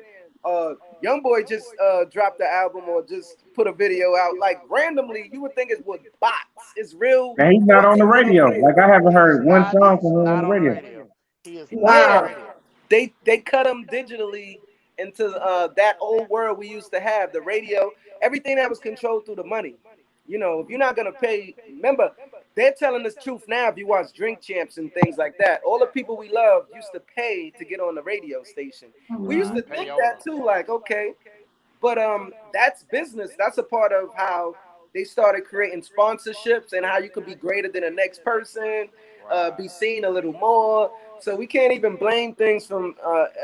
young boy just dropped the album or just put a video out. Like randomly, you would think it was bots. It's real And he's not on the 14-year-old radio. kids. Like I haven't heard one song He's from him on not the on the radio. radio. He is not on the Yeah, Wow. radio. they cut them digitally into that old world we used to have, the radio, everything that was controlled through the money. You know, if you're not gonna pay, remember, they're telling us truth now. If you watch Drink Champs and things like that, all the people we love used to pay to get on the radio station. We used Right. to Mhm. think that Payola. too, like okay, but that's business. That's a part of how they started creating sponsorships and how you could be greater than the next person, Right. be seen a little more. So we can't even blame things from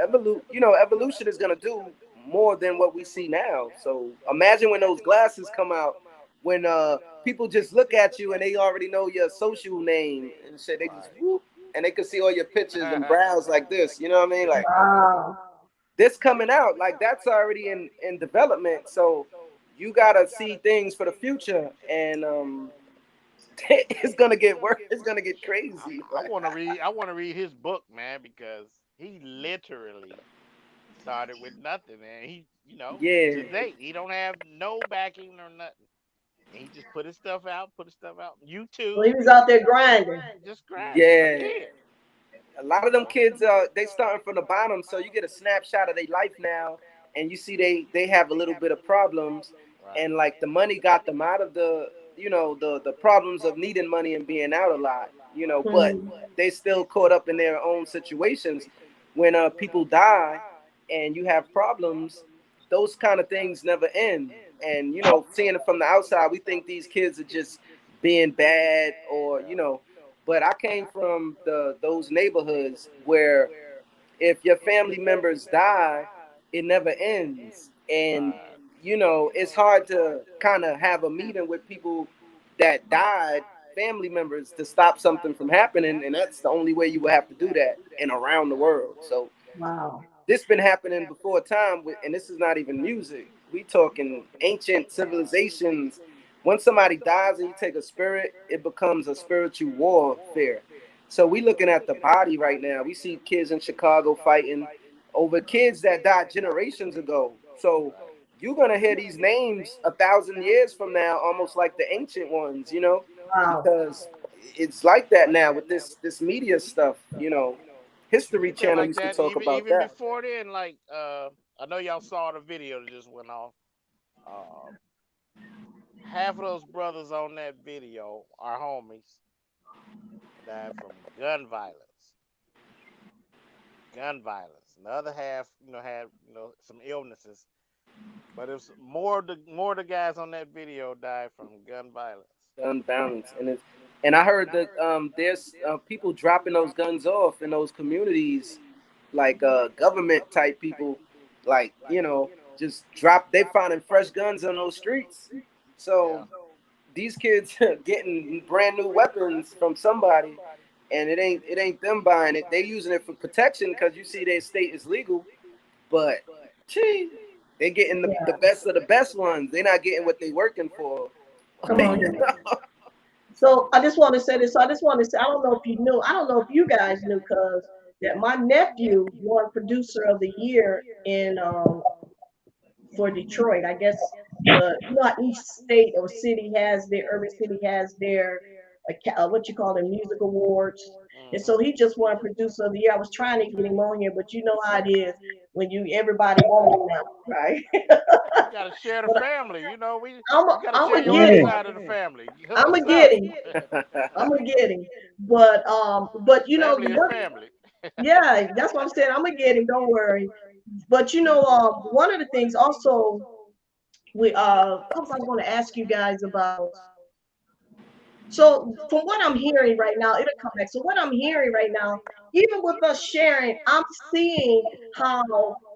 evolution. You know, evolution is gonna do more than what we see now. So imagine when those glasses come out, when people just look at you and they already know your social name and shit. They just Right. whoop, and they can see all your pictures and browse like this. You know what I mean? Like Wow. this coming out, like that's already in development. So you gotta see things for the future, and it's gonna get worse. It's gonna get crazy. I Like, want to read. I want to read his book, man, because he literally started with nothing, and to yeah, date, he don't have no backing or nothing. And he just put his stuff out. So he YouTube, was out there grinding. just grinding. A yeah. kid. A lot of them kids, they starting from the bottom, so you get a snapshot of their life now, and you see they have a little bit of problems, Right. and like the money got them out of the problems of needing money and being out a lot, but Mhm. they still caught up in their own situations. When people die and you have problems, those kind of things never end. And seeing it from the outside, we think these kids are just being bad or Yeah. but I came from those neighborhoods where if your family members die, it never ends. And Right. it's hard to kind of have a meeting with people that died, family members, to stop something from happening, and that's the only way you would have to do that and around the world. So Wow. this been happening before time, and this is not even music. We talking ancient civilizations. Once somebody dies and you take a spirit, it becomes a spiritual warfare. So we looking at the body right now. We see kids in Chicago fighting over kids that died generations ago. So Right. you're gonna hear these names 1,000 years from now, almost like the ancient ones, Wow. because it's like that now with this media stuff. History It's been Channel like used to that talk even about even that. before then. Like I know y'all saw the video that just went off. Uh, Half of those brothers on that video are homies died from gun violence. And the other half, had some illnesses. But it's more of the guys on that video died from gun violence. Gun balance, and I heard that there's people dropping those guns off in those communities, like government type people, like just drop. They finding fresh guns on those streets. So Yeah. these kids getting brand new weapons from somebody, and it ain't them buying it. They using it for protection because you see their state is legal, but gee, they getting the best of the best ones. They're not getting what they working for. Come on. So I just want to say this. So I just want to say, I don't know if you knew, I don't know if you guys knew, cause that my nephew won producer of the year in for Detroit. I guess you know how each state or city has their urban city has their what you call them music awards. And so he just won producer of the year. I was trying to get him on here, but you know how it is when everybody wants him now, right? You gotta share the family. You know, you gotta share your get other him. side of the family. I'm gonna get him. I'm gonna get him. But you know, Family is family. yeah, that's what I'm saying. I'm gonna get him. Don't worry. But you know, one of the things also we something I'm going to ask you guys about. So from what I'm hearing right now, it'll come back. So what I'm hearing right now, even with us sharing, I'm seeing how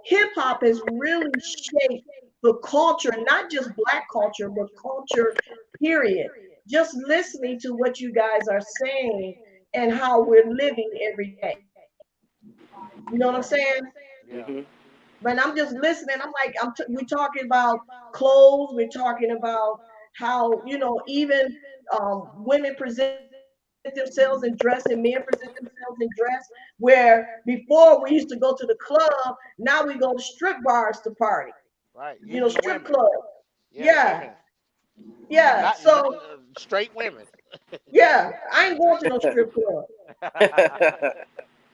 hip hop has really shaped the culture, not just Black culture, but culture, period. Just listening to what you guys are saying and how we're living every day. You know what I'm saying? Yeah. But I'm just listening. I'm like, we're talking about clothes. We're talking about how, you know, even women present themselves in dress and men present themselves in dress. Where before we used to go to the club, now we go to strip bars to party. Right. You know, Even the strip women. club. Yeah. Women. Yeah. Not So straight women. yeah, I ain't going to no strip club.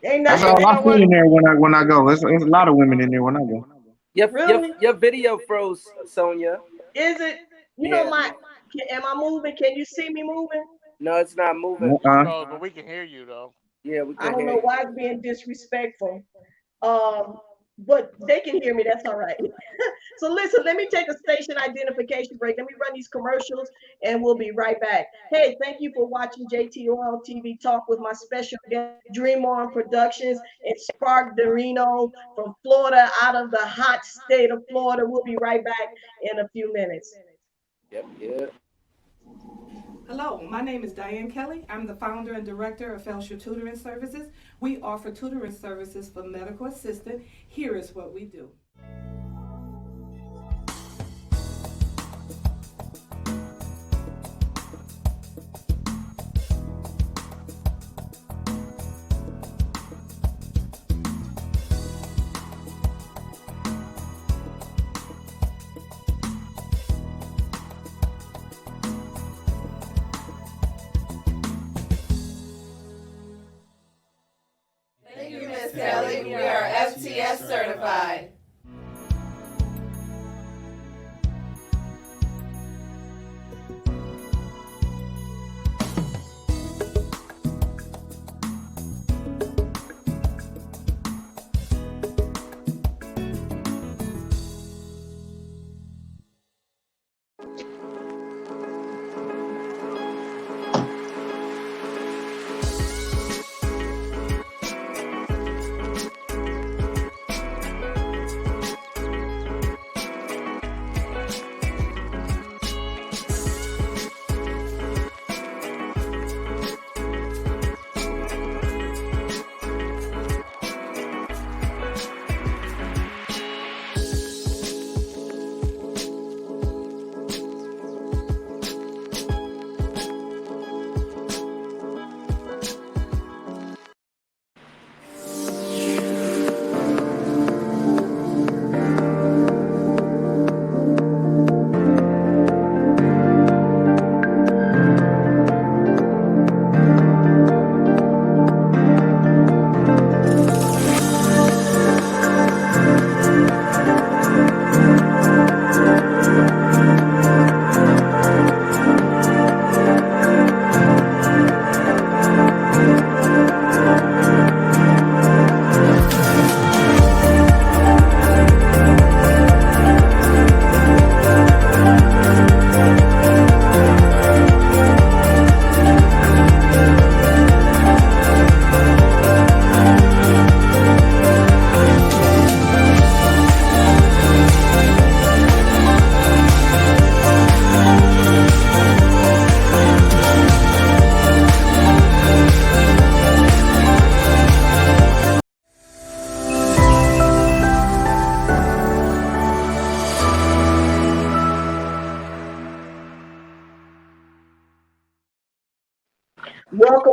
Ain't That's nothing. all You I know see what? in there when I go. It's a lot of women in there when I go. Really? Your video froze, Sonia. Is it? You know, Yeah. am I moving? Can you see me moving? No, it's not moving. You froze, but we can hear you though. Yeah, we I can don't hear know you. why it's being disrespectful. But they can hear me. That's all right. So listen, let me take a station identification break. Let me run these commercials and we'll be right back. Hey, thank you for watching JTOL TV Talk with my special guest, Dream On Productions and Spark Dorino from Florida, out of the hot state of Florida. We'll be right back in a few minutes. Yep. Hello, my name is Diane Kelly. I'm the founder and director of Felsher Tutoring Services. We offer tutoring services for medical assistant. Here is what we do. Thank you, Ms. Kelly. We are FTS certified.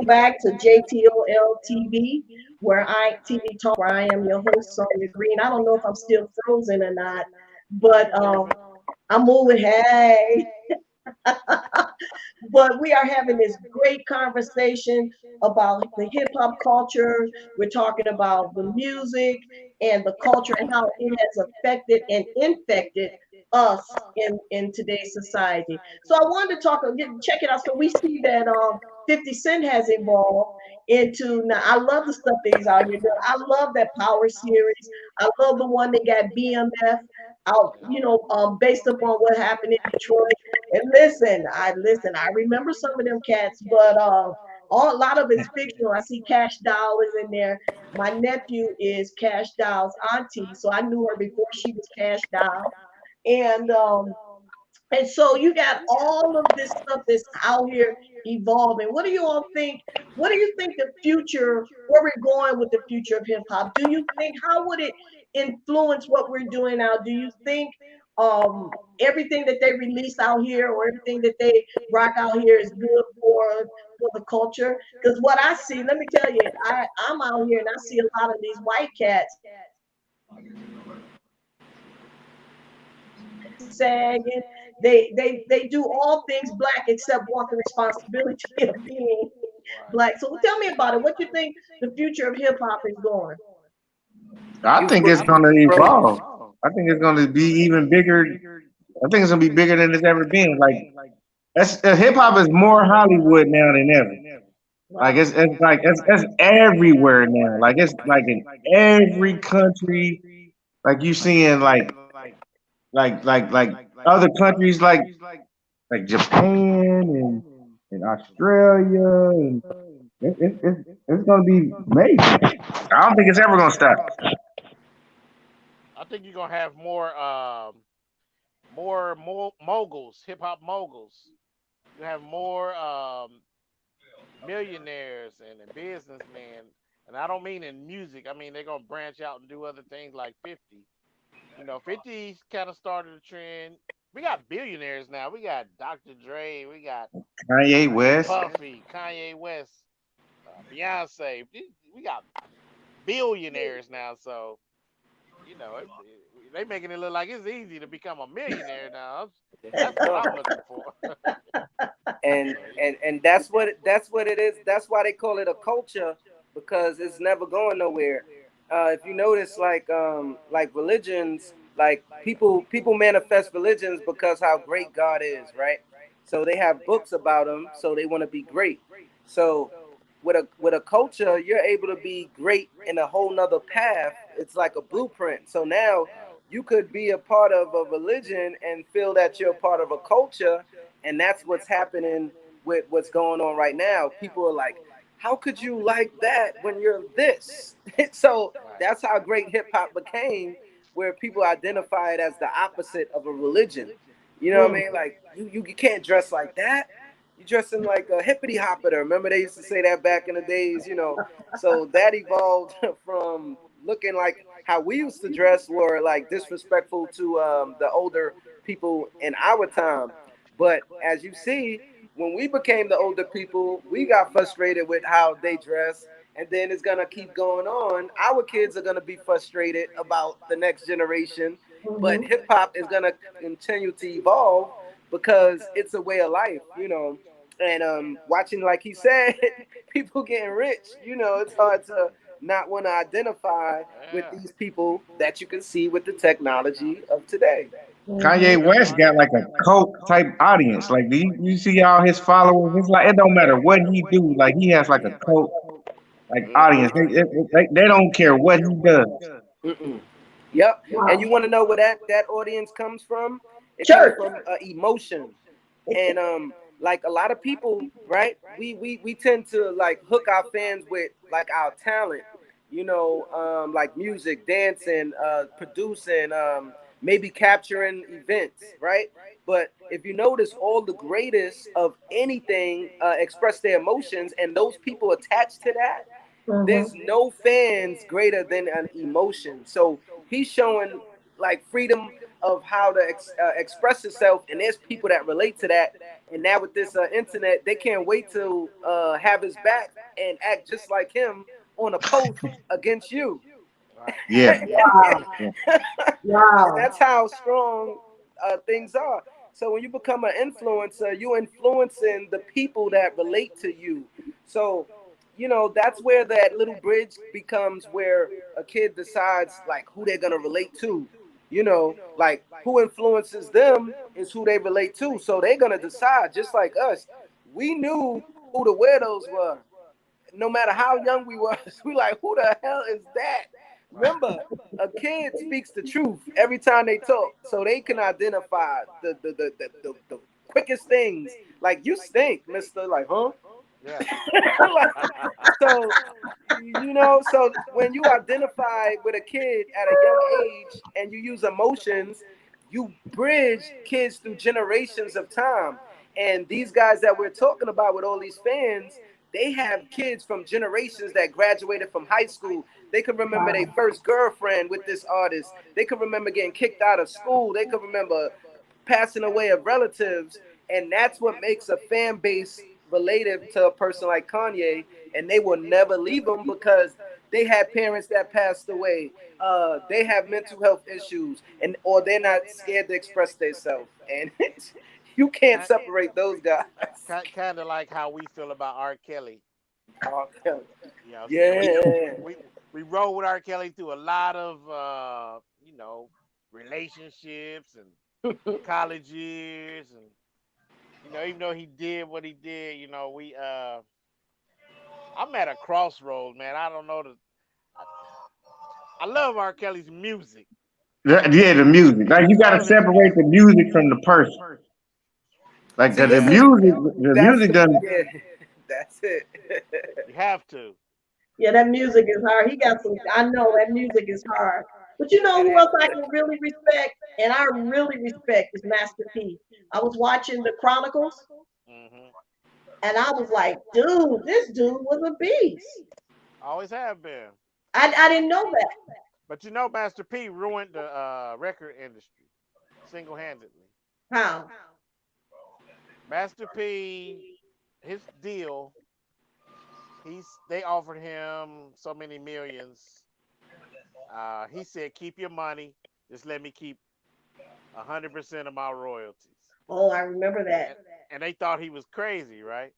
back to JTOL TV, where I am your host, Sonia Green. I don't know if I'm still frozen or not, but I'm moving. Hey, but we are having this great conversation about the hip hop culture. We're talking about the music and the culture and how it has affected and infected us in today's society. So I wanted to check it out. So we see that 50 Cent has evolved into now. I love the stuff that he's out here doing. I love that Power series. I love the one that got BMF out, based upon what happened in Detroit. And I remember some of them cats, but a lot of it's fictional. I see Cash Doll is in there. My nephew is Cash Doll's auntie, so I knew her before she was Cash Doll. And so you got all of this stuff that's out here evolving. What do you all think? What do you think the future, where we're going with the future of hip hop? Do you think, how would it influence what we're doing now? Do you think everything that they release out here or everything that they rock out here is good for the culture? Because what I see, let me tell you, I'm out here and I see a lot of these white cats sagging. They do all things black except want the responsibility of being black. So tell me about it. What you think the future of hip hop is going? I think it's gonna evolve. I think it's gonna be even bigger. I think it's gonna be bigger than it's ever been. Like hip hop is more Hollywood now than ever. Like it's everywhere now. Like it's like in every country. Like you seeing like other countries like Japan and Australia and it's gonna be amazing. I don't think it's ever gonna stop. I think you're gonna have more moguls, hip hop moguls. You have more millionaires and businessmen, and I don't mean in music. I mean they're gonna branch out and do other things like 50. 50 kind of started a trend. We got billionaires now. We got Dr. Dre. We got Kanye West, Puffy, Kanye West, Beyonce. We got billionaires now. So, they making it look like it's easy to become a millionaire now. That's what I'm looking for. and that's what it is. That's why they call it a culture, because it's never going nowhere. If you notice, like religions, like people manifest religions because how great God is, right? So they have books about him, so they want to be great. So with a culture, you're able to be great in a whole nother path. It's like a blueprint. So now you could be a part of a religion and feel that you're a part of a culture, and that's what's happening with what's going on right now. People are like, how could you like that when you're this? So that's how great hip hop became, where people identify it as the opposite of a religion. You know what I mean? Like you can't dress like that. You dressing like a hippity hoppiter. Remember they used to say that back in the days, So that evolved from looking like how we used to dress, were like disrespectful to the older people in our time. But as you see, when we became the older people, we got frustrated with how they dress, and then it's gonna keep going on. Our kids are gonna be frustrated about the next generation, but hip hop is gonna continue to evolve because it's a way of life, And watching, like he said, people getting rich, it's hard to not want to identify with these people that you can see with the technology of today. Kanye West got like a cult type audience. Like you see all his followers. It's like it don't matter what he do. Like he has like a cult audience. They don't care what he does. Yep. And you want to know where that audience comes from? It comes from emotion. And like a lot of people, right? We tend to like hook our fans with like our talent, like music, dancing, producing, maybe capturing events, right? But if you notice, all the greatest of anything express their emotions, and those people attached to that, there's no fans greater than an emotion. So he's showing like freedom of how to express itself, and there's people that relate to that. And now with this internet, they can't wait to have his back and act just like him on a post against you. Right. Yeah. Wow. Yeah. Wow. And that's how strong things are. So when you become an influencer, you're influencing the people that relate to you. So, that's where that little bridge becomes where a kid decides like who they're gonna relate to. Like who influences them is who they relate to. So they're gonna decide, just like us. We knew who the weirdos were. No matter how young we was, we like, who the hell is that? Right. Remember, a kid speaks the truth every time they talk, so they can identify the quickest things. Like, you stink, Mister. Like, huh? Yeah. Like, so so when you identify with a kid at a young age and you use emotions, you bridge kids through generations of time. And these guys that we're talking about with all these fans, they have kids from generations that graduated from high school. They can remember their first girlfriend with this artist. They can remember getting kicked out of school. They can remember passing away of relatives. And that's what makes a fan base related to a person like Kanye. And they will never leave him because they had parents that passed away. They have mental health issues, or they're not scared to express themselves. And you can't separate those guys. Kind of like how we feel about R. Kelly. R. Kelly. You know, Yeah. we roll with R. Kelly through a lot of relationships and college years, and even though he did what he did, I'm at a crossroads, man. I don't know I love R. Kelly's music. Yeah, the music. Like you gotta separate the music from the person. Like See, the this is music doesn't. yeah, that's it. You have to. Yeah, that music is hard. He got some, I know that music is hard. But you know And who else I can really respect? And I really respect is Master P. I was watching the Chronicles Hmm. and I was like, dude, this dude was a beast. Always have been. I didn't know that. But Master P ruined the record industry single-handedly. How? Master P, his deal, they offered him so many millions. He said, "Keep your money. Just let me keep 100% of my royalties." Oh, I remember that. And they thought he was crazy, right?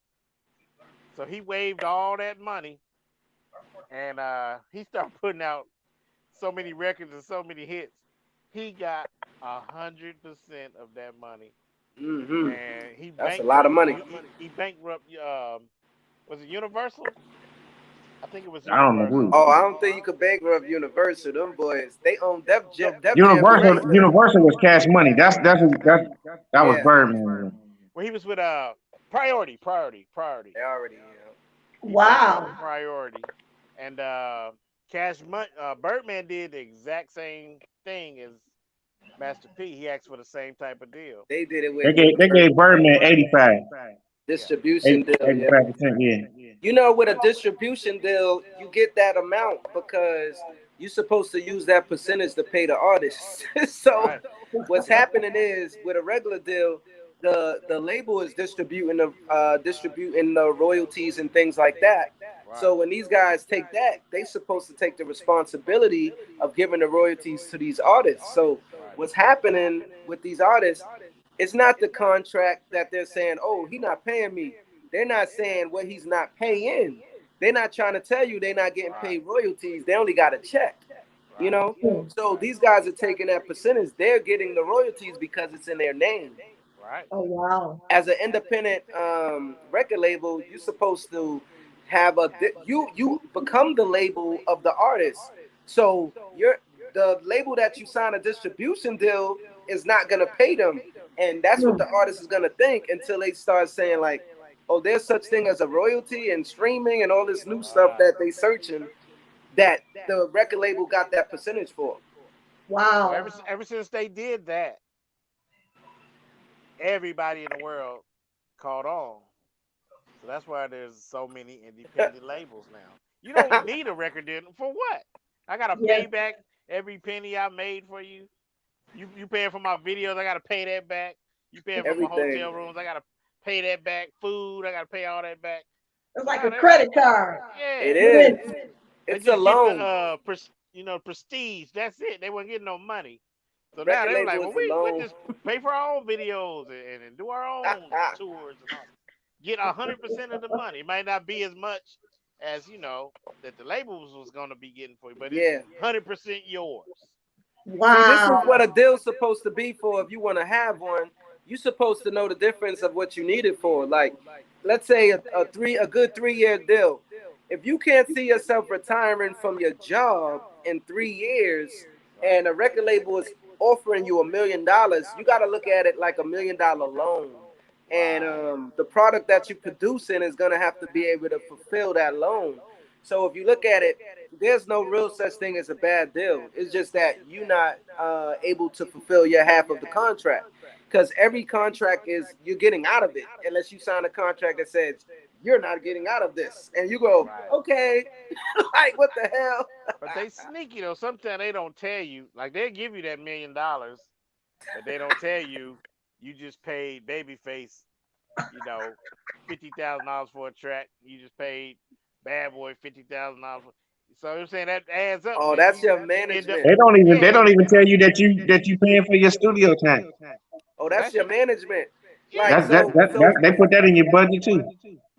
So he waived all that money, and he started putting out so many records and so many hits. He got 100% of that money, Hmm. and he That's a lot of bankrupt. money. He bankrupt. Was it Universal? I think it was I don't know Universal. who. Oh, I don't think you could bankrupt Universal. Them boys, they own So Def Jam Universal Records. Universal was Cash Money. That was Yeah, Birdman. well, he was with Priority. they already. He bankrupt Wow. Priority, and Birdman did the exact same thing as Master P. He asked for the same type of deal. They did it They with gave Birdman 85. Yeah. distribution deal. Yeah. 85%, yeah. With a distribution deal, you get that amount because you're supposed to use that percentage to pay the artist. So Right. what's happening is with a regular deal, the label is distributing the royalties and things like that. Right. So when these guys take that, they supposed to take the responsibility of giving the royalties to these artists. So Right. what's happening with these artists, it's not the contract that they're saying, oh, he not paying me. They're not saying what he's not paying. They're not trying to tell you they're not getting Right. paid royalties. They only got a check. You Right. know, so these guys are taking that percentage. They're getting the royalties because it's in their name. Right. Oh, wow. As an independent record label, you're supposed to have you become the label of the artist. So you're the label that you sign a distribution deal is not gonna pay them, and that's what the artist is gonna think until they start saying like, oh, there's such thing as a royalty and streaming and all this new stuff Right. that they searching that the record label got that percentage for. So Wow. ever since they did that, everybody in the world caught on. So that's why there's so many independent labels now. You don't need a record deal for what? I gotta Yeah. pay back every penny I made for you You paying for my videos, I gotta pay that back. You paying for my Everything. hotel rooms, I gotta pay that back. Food, I gotta pay all that back. It's So like now a they're credit like, card. It yeah, You is. didn't- they It's a just get the loan. prestige. That's it. They weren't getting no money. So now Record they were like, label well, is a we loan. just pay for our own videos and do our own tours and all. Get 100% of the money. It might not be as much as that the labels was gonna be getting for you, but it's Yeah. 100% yours. See, this is Wow. what a deal's supposed to be for. If you want to have one, you're supposed to know the difference of what you need it for. Like, let's say a good 3 year deal. If you can't see yourself retiring from your job in 3 years, and a record label is offering you $1 million, you got to look at it like $1 million loan. And the product that you're producing is going to have to be able to fulfill that loan. So if you look at it, there's no real such thing as a bad deal. It's just that you're not able to fulfill your half of the contract, because every contract is you're getting out of it unless you sign a contract that says you're not getting out of this, and you go, Right. okay, like what the hell? But they sneaky though. Sometimes they don't tell you. Like they give you that $1 million, but they don't tell you you just paid Babyface, $50,000 for a track. You just paid Bad Boy $50,000. So I'm saying that adds up. Oh, man. that's your You end up- management. They don't Yeah. even tell you that you paying for your studio time. Oh, that's your management. Yeah. Like They put that in your budget too.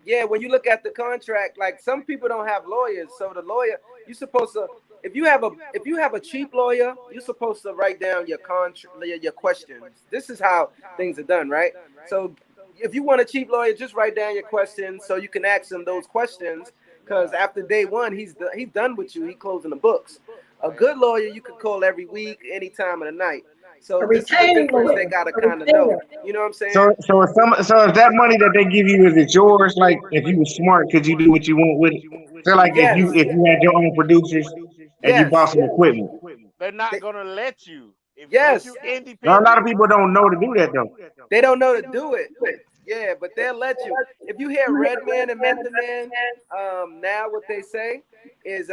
yeah, when you look at the contract, like some people don't have lawyers, so the lawyer, you're supposed to, if you have a cheap lawyer, you're supposed to write down your contract, your questions. This is how things are done, right? So if you want a cheap lawyer, just write down your questions so you can ask him those questions. Because after day one, he's done with you. He's closing the books. A good lawyer you can call every week, any time of the night. So A this is the retaining difference lawyer. they gotta A kind of retainer. know. You know what I'm saying? So if that money that they give you, is it yours? Like if you were smart, could you do what you want with it? So like Yes. if you had your own producers and you Yes. bought some equipment. They're not They- gonna let you. Yes. Once you Now, a independent, lot of people don't know to do that though. They don't know to do it. Yeah, but they'll let you. If you hear Redman and Method Man, now what they say is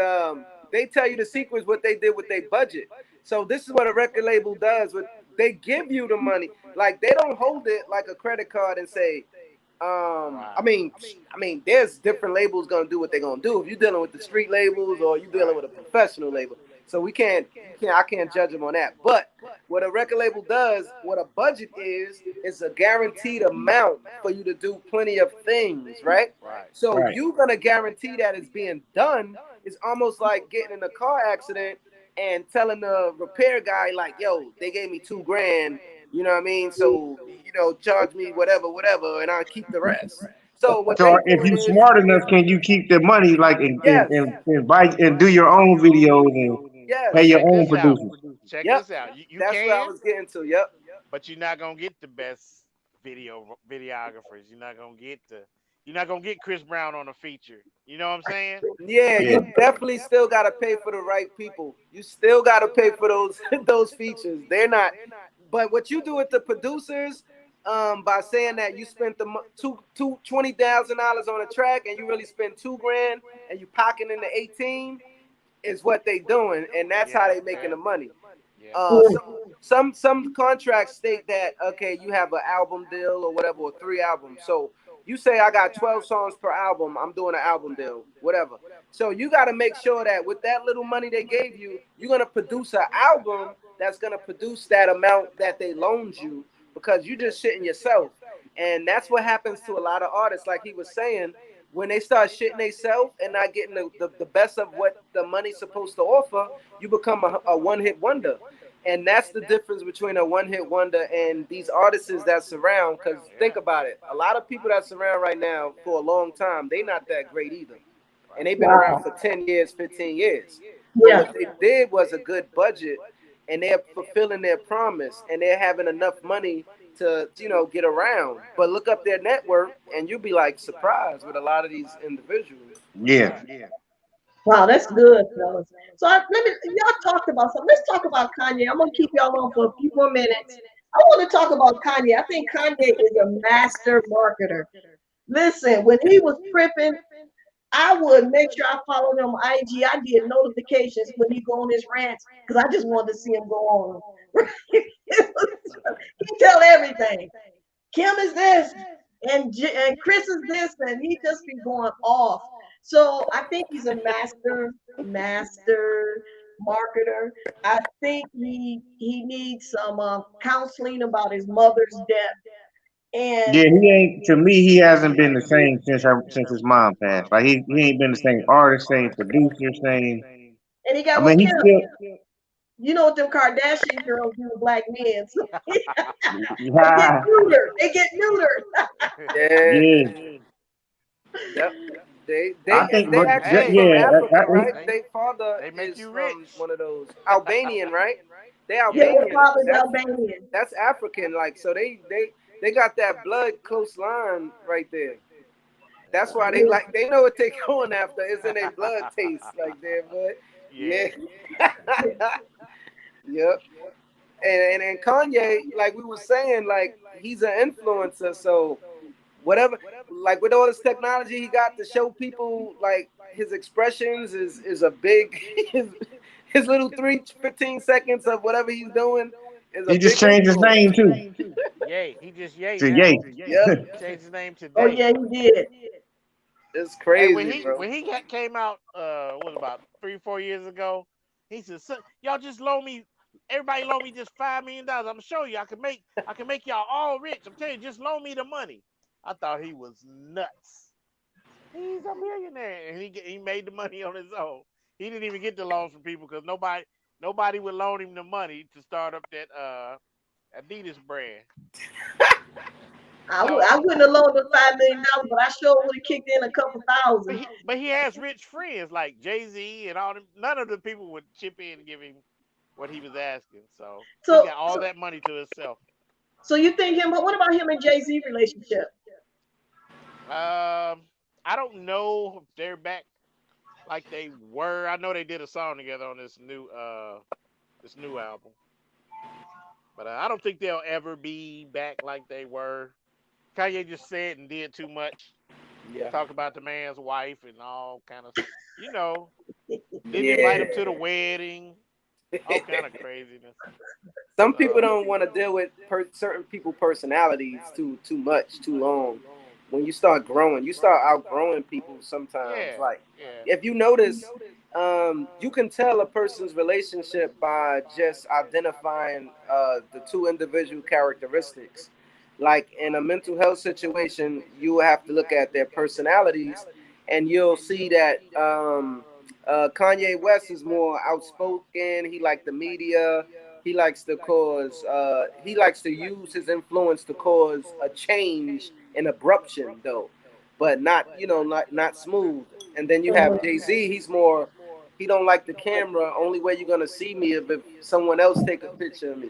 they tell you the secrets what they did with their budget. So this is what a record label does. They give you the money. Like they don't hold it like a credit card and say, I mean, there's different labels gonna do what they're gonna do. If you're dealing with the street labels or you're dealing with a professional label, so I can't judge them on that. But what a record label does, what a budget is a guaranteed amount for you to do plenty of things, right? So Right. you're gonna guarantee that it's being done. It's almost like getting in a car accident and telling the repair guy, like, yo, they gave me $2,000, you know what I mean? So, charge me whatever, and I'll keep the rest. So what So they if doing you is, smart enough, can you keep the money like yes, and buy and do your own videos and yes, pay your check own this out. producers? Check Yep. this out. You that's what I can, was getting to. Yep. but you're not gonna get the best videographers. You're not gonna get Chris Brown on a feature. You know what I'm saying? Yeah, Yeah. you definitely still gotta pay for the right people. You still gotta pay for those those features. They're not. But what you do with the producers, by saying that you spent the $20,000 on a track and you really spent $2,000 and you pocketing the 18, is what they doing, and that's how they making the money. Yeah. Some contracts state that, okay, you have an album deal or whatever, or 3 albums. So you say I got 12 songs per album, I'm doing an album deal, whatever. So you got to make sure that with that little money they gave you, you're gonna produce an album that's gonna produce that amount that they loaned you, because you just shitting yourself. And that's what happens to a lot of artists, like he was saying. When they start shitting themselves and not getting the best of what the money's supposed to offer, you become a one-hit wonder. And that's the difference between a one-hit wonder and these artists that surround. Because think about it. A lot of people that surround right now for a long time, they not that great either. And they've been around for 10 years, 15 years. But Yeah. what they did was a good budget, and they're fulfilling their promise, and they're having enough money to, get around. But look up their network, and you'll be like surprised with a lot of these individuals. Yeah. Wow, that's good, fellas. So y'all talked about something. Let's talk about Kanye. I'm gonna keep y'all on for a few more minutes. I want to talk about Kanye. I think Kanye is a master marketer. Listen, when he was tripping, I would make sure I follow him on IG. I get notifications when he go on his rants because I just wanted to see him go on. He tell everything. Kim is this, and Chris is this, and he just be going off. So I think he's a master marketer. I think he needs some counseling about his mother's death, Yeah, and he ain't. To me, he hasn't been the same since his mom passed. Like he ain't been the same artist, same producer, same. he I got mean, what he Kim. still. You know what them Kardashian girls do to black men? So they get Yeah, neutered. They get neutered. Yeah. yeah. Yep. I think, They but actually Hey, from yeah, Africa, right? they Their father they make is you from rich. one of those Albanian, right? They Yeah, Yeah. their Albanian. father's Albanian. That's African. Like so, they got that blood close line right there. That's why they Yeah. like they know what they going after. It's in their blood taste like there, but Yeah. yeah, yep. And Kanye, like we were saying, like he's an influencer, so whatever, like with all this technology he got to show people like his expressions is a big his little 3 15 seconds of whatever he's doing is a he just big changed his influence. name too Yay. He just yay to Ye. now. Yep, Changed his name Oh today. yeah, he did. it's Hey, crazy, bro. when he came out, what about 3 4 years ago? He said, "Son, y'all just loan me, everybody loan me just $5 million. I'm gonna show you, I can make y'all all rich. I'm telling you, just loan me the money." I thought he was nuts. He's a millionaire, and he made the money on his own. He didn't even get the loans from people because nobody would loan him the money to start up that Adidas brand. So, I wouldn't have loaned him $5 million, but I sure would have kicked in a couple thousand. but he has rich friends like Jay-Z and all them. None of the people would chip in and give him what he was asking. So he So got all that money to himself. so you think him? But what about him and Jay-Z relationship? I don't know if they're back like they were. I know they did a song together on this new album, but I don't think they'll ever be back like they were. Kanye just said and did too much. Yeah, Talk about the man's wife and all kind of, you know, didn't invite him to the yeah. wedding, all kind of craziness. Some people So don't want to deal with certain people personalities too much, too long. When you start growing, you start outgrowing people sometimes. yeah, Like yeah, if you notice, you can tell a person's relationship by just identifying the two individual characteristics. Like in a mental health situation, you have to look at their personalities, and you'll see that Kanye West is more outspoken. He like the media. He likes to cause. He likes to use his influence to cause a change, an abruption, though, but not not smooth. And then you have Jay Z. He's more. He don't like the camera. Only way you're gonna see me if someone else take a picture of me.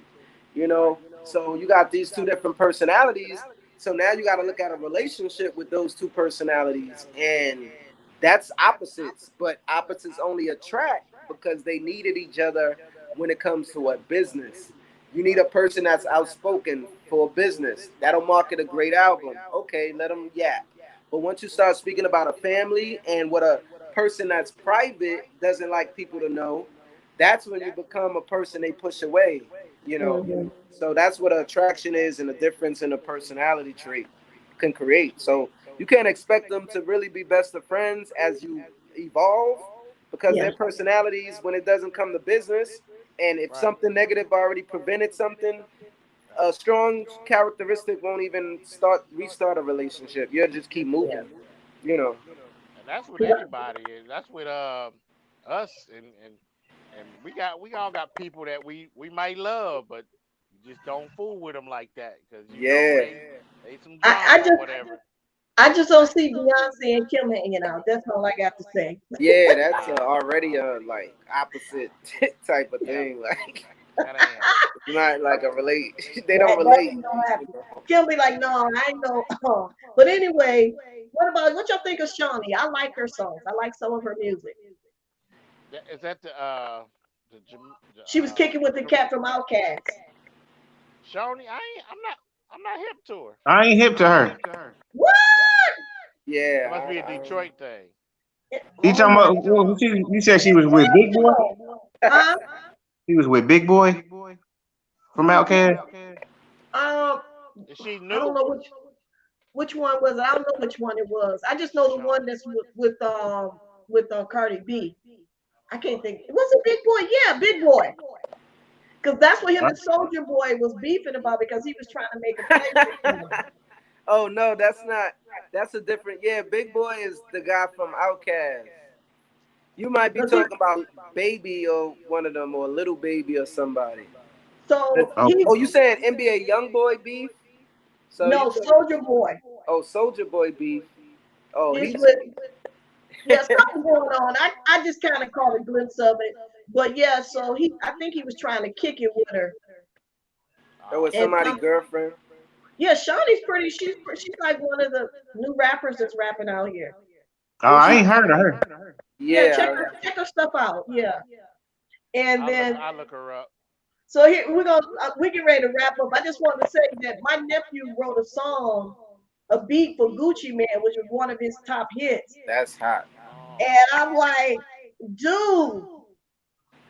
You know. So you got these two different personalities. So now you got to look at a relationship with those two personalities, and that's opposites. But opposites only attract because they needed each other when it comes to a business. You need a person that's outspoken for a business. That'll market a great album. Okay, let them yap. But once you start speaking about a family and what a person that's private doesn't like people to know, that's when you become a person they push away, you know. Mhm. So that's what attraction is, and the difference in a personality trait can create. So you can't expect them to really be best of friends as you evolve because Yeah. their personalities, when it doesn't come to business, and if right. something negative already prevented something, a strong characteristic won't even restart a relationship. You'll just keep Yeah. moving, you know. And that's with anybody. And that's with us and we all got people that we might love, but you just don't fool with them like that because you know Yeah, they some I drama or just whatever. I just don't see Beyonce and Kim hanging out. That's all I got to say. yeah, that's Yeah, already a like opposite type of yeah, thing. Like that ain't happening. it's not like a relate. They don't That relate. ain't gonna happen. Kim be like, no, I ain't no. But anyway, what y'all think of Shawnee? I like her songs. I like some of her music. Is that the, She was kicking with the cat from Outkast. Shawnee? I'm not hip to her. I ain't hip to her. What? It must Yeah, be a Detroit thing. You Oh talking my about? Well, you said she was with Big Boy. Huh? She was with Big Boy from Who? Outkast. Um, Is she I don't new? know which one was it. I don't know which one it was. I just know the Sean. one that's with Cardi B. I can't think. Was it Big Boy? Yeah, Big Boy. Because that's what him and Soldier Boy was beefing about because he was trying to make a play with him. Oh no, that's not. That's a different. Yeah, Big Boy is the guy from Outkast. You might be Because he, talking about Baby or one of them, or Little Baby or somebody. so Oh, he Oh, you saying NBA YoungBoy beef? So you no talking? Soldier Boy Oh, Soldier Boy beef. Oh, is he's. with yeah something going on. I just kind of caught a glimpse of it, but yeah. So I think he was trying to kick it with her, Or with and somebody girlfriend. yeah, Shawnee's pretty. She's like one of the new rappers that's rapping out here. Who I she? ain't heard of her. Yeah, Yeah. check her stuff out. Yeah, and then I'll look her up. so here we get ready to wrap up. I just wanted to say that my nephew wrote a song, a beat for Gucci Man, which was one of his top hits, That's hot. Oh. and I'm like, dude.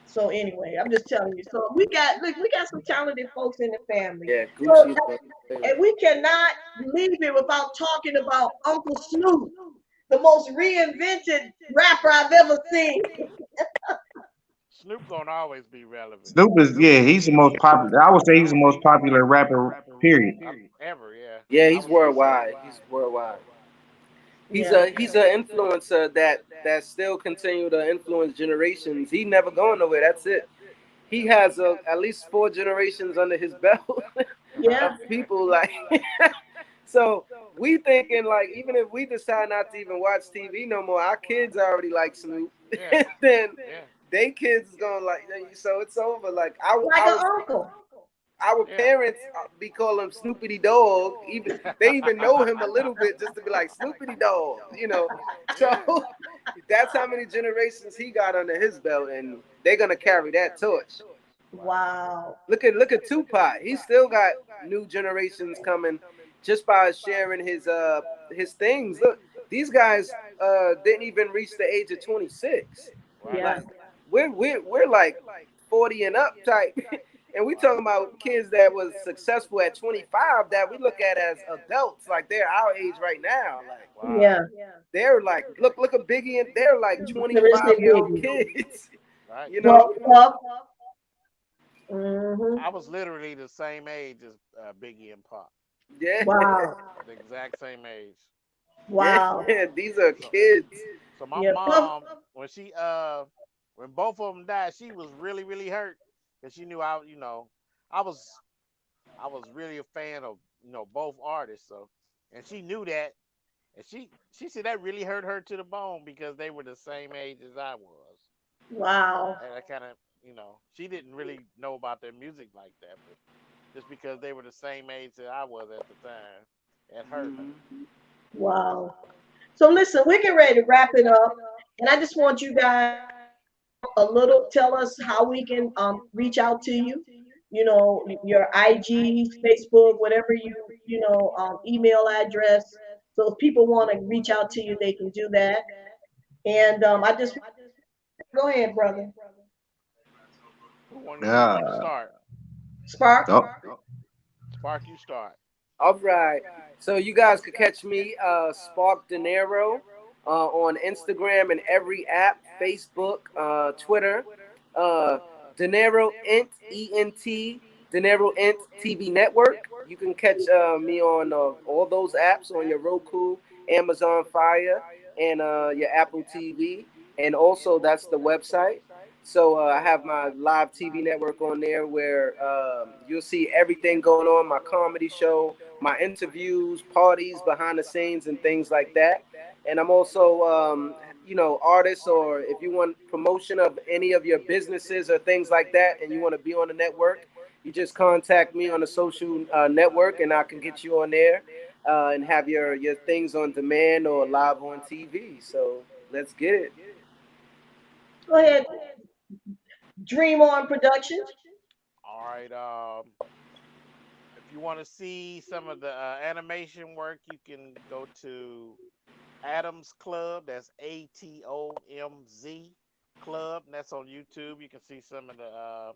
So anyway, I'm just telling you. So we got some talented folks in the family. Yeah, So Gucci is my favorite. and we cannot leave it without talking about Uncle Snoop, the most reinvented rapper I've ever seen. Snoop gonna always be relevant. Snoop is he's the most popular. I would say he's the most popular rapper. Period. Ever, yeah. Yeah, I he's would say so. worldwide. He's worldwide. Yeah. He's an influencer that still continue to influence generations. He never going nowhere. That's it. He has at least 4 generations under his belt Yeah. of people like. So we thinking like even if we decide not to even watch TV no more, our kids already like Snoop. Yeah. Then Yeah. they kids is gonna like. So it's over. Like Like an uncle. our Yeah. parents be calling him Snoopity Dog. Even they even know him a little bit just to be like Snoopity Dog, you know. So that's how many generations he got under his belt, and they're gonna carry that torch. Wow. Look at Tupac. He still got new generations coming just by sharing his things. Look, these guys didn't even reach the age of 26. Right. Yeah. Like we're like 40 and up type. And we talking about kids that was successful at 25 that we look at as adults, like they're our age right now. Like Wow. Yeah. they're like look at Biggie, and they're like Seriously 25-year-old Biggie. kids. Right. You know? Mm-hmm. I was literally the same age as Biggie and Pop. Yeah. Wow. The exact same age. Wow. Yeah, these are So, kids. so my Yeah. mom, when both of them died, she was really, really hurt because she knew I was really a fan of both artists. So, and she knew that, and she said that really hurt her to the bone because they were the same age as I was, Wow. and I kind of she didn't really know about their music like that, but just because they were the same age that I was at the time, it hurt her. Wow. So listen, we're getting ready to wrap it up. And I just want you guys a little tell us how we can reach out to you. You know, your IG, Facebook, whatever email address. So if people want to reach out to you, they can do that. And I just go ahead, brother. Who want to start? Spark. Oh, Spark, you start. All right. So you guys could catch me, Spark De Niro, on Instagram and every app, Facebook, Twitter. De Niro Ent, ENT, De Niro Ent TV Network. You can catch me on all those apps on your Roku, Amazon Fire, and your Apple TV. And also, that's the website. So I have my live TV network on there where you'll see everything going on, my comedy show, my interviews, parties, behind the scenes, and things like that. And I'm also, artists, or if you want promotion of any of your businesses or things like that, and you want to be on the network, you just contact me on the social network, and I can get you on there and have your things on demand or live on TV. So let's get it. Go ahead. Dream On Productions. All right. If you want to see some of the animation work, you can go to Adams Club. That's ATOMZ Club. And that's on YouTube. You can see some of the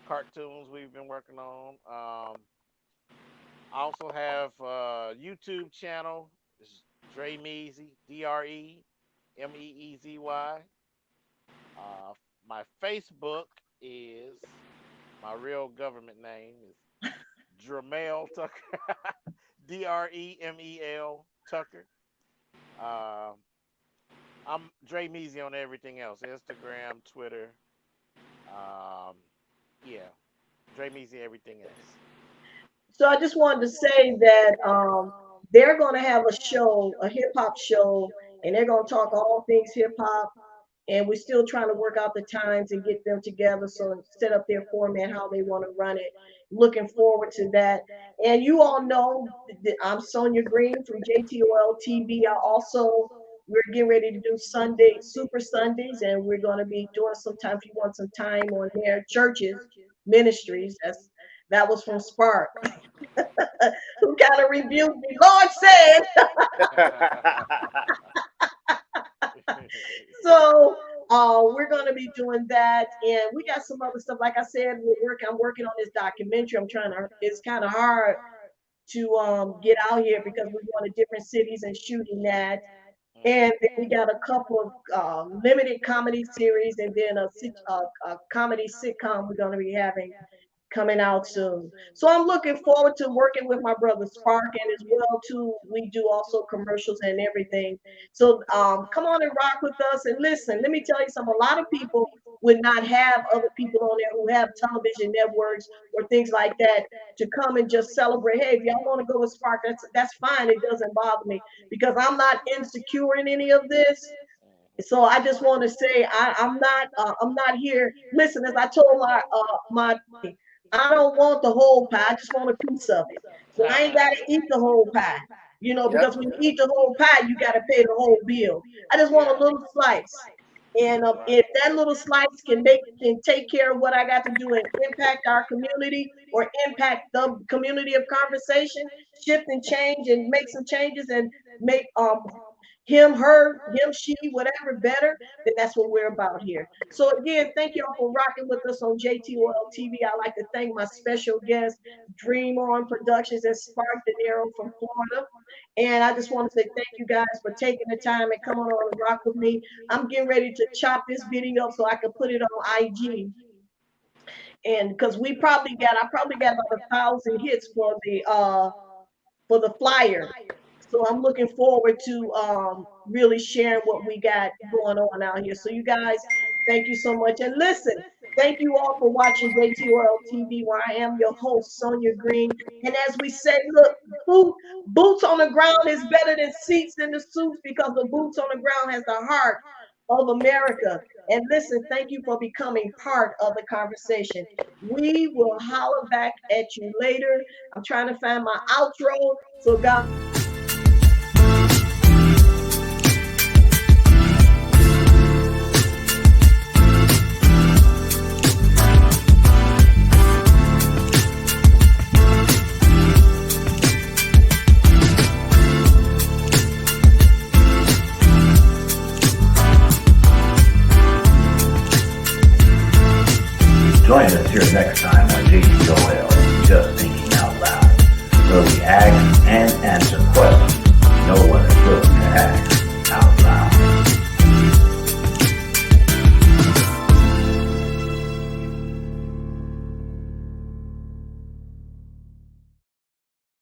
cartoons we've been working on. I also have a YouTube channel. It's Dre Meezy, DREMEEZY. My Facebook is, my real government name is Dremel Tucker. DREMEL Tucker. I'm Dre Meezy on everything else. Instagram, Twitter. Yeah. Dre Meezy, everything else. So I just wanted to say that they're going to have a show, a hip hop show, and they're going to talk all things hip hop. And we're still trying to work out the times and get them together, so set up their format, how they want to run it. Looking forward to that. And you all know that I'm Sonia Green from JTOL TV. We're getting ready to do Sunday, Super Sundays, and we're going to be doing sometime, if you want some time on their churches, ministries. That was from Spark, who kind of rebuked me. Lord said. So we're going to be doing that, and we got some other stuff. Like I said, I'm working on this documentary. It's kind of hard to get out here because we're going to different cities and shooting that. And then we got a couple of limited comedy series, and then a comedy sitcom we're going to be having coming out soon. So I'm looking forward to working with my brother Spark, and as well too, we do also commercials and everything. So come on and rock with us. And listen, let me tell you something. A lot of people would not have other people on there who have television networks or things like that to come and just celebrate. Hey, if y'all want to go with Spark, that's fine. It doesn't bother me because I'm not insecure in any of this. So I just want to say I'm not here. Listen, as I told my I don't want the whole pie. I just want a piece of it. So I ain't got to eat the whole pie, because when you eat the whole pie, you got to pay the whole bill. I just want a little slice. And if that little slice can take care of what I got to do and impact our community or impact the community of conversation, shift and change and make some changes and make him, her, him, she, whatever better, then that's what we're about here. So again, thank y'all for rocking with us on JTOL TV. I'd like to thank my special guest, Dream On Productions and Spark De Niro from Florida. And I just want to say thank you guys for taking the time and coming on and rock with me. I'm getting ready to chop this video up so I can put it on IG. And because I probably got about 1,000 hits for the flyer. So I'm looking forward to really sharing what we got going on out here. So you guys, thank you so much. And listen, thank you all for watching JTOL TV, where I am your host, Sonia Green. And as we say, look, boots on the ground is better than seats in the suits, because the boots on the ground has the heart of America. And listen, thank you for becoming part of the conversation. We will holler back at you later. I'm trying to find my outro. So God. Join us here next time.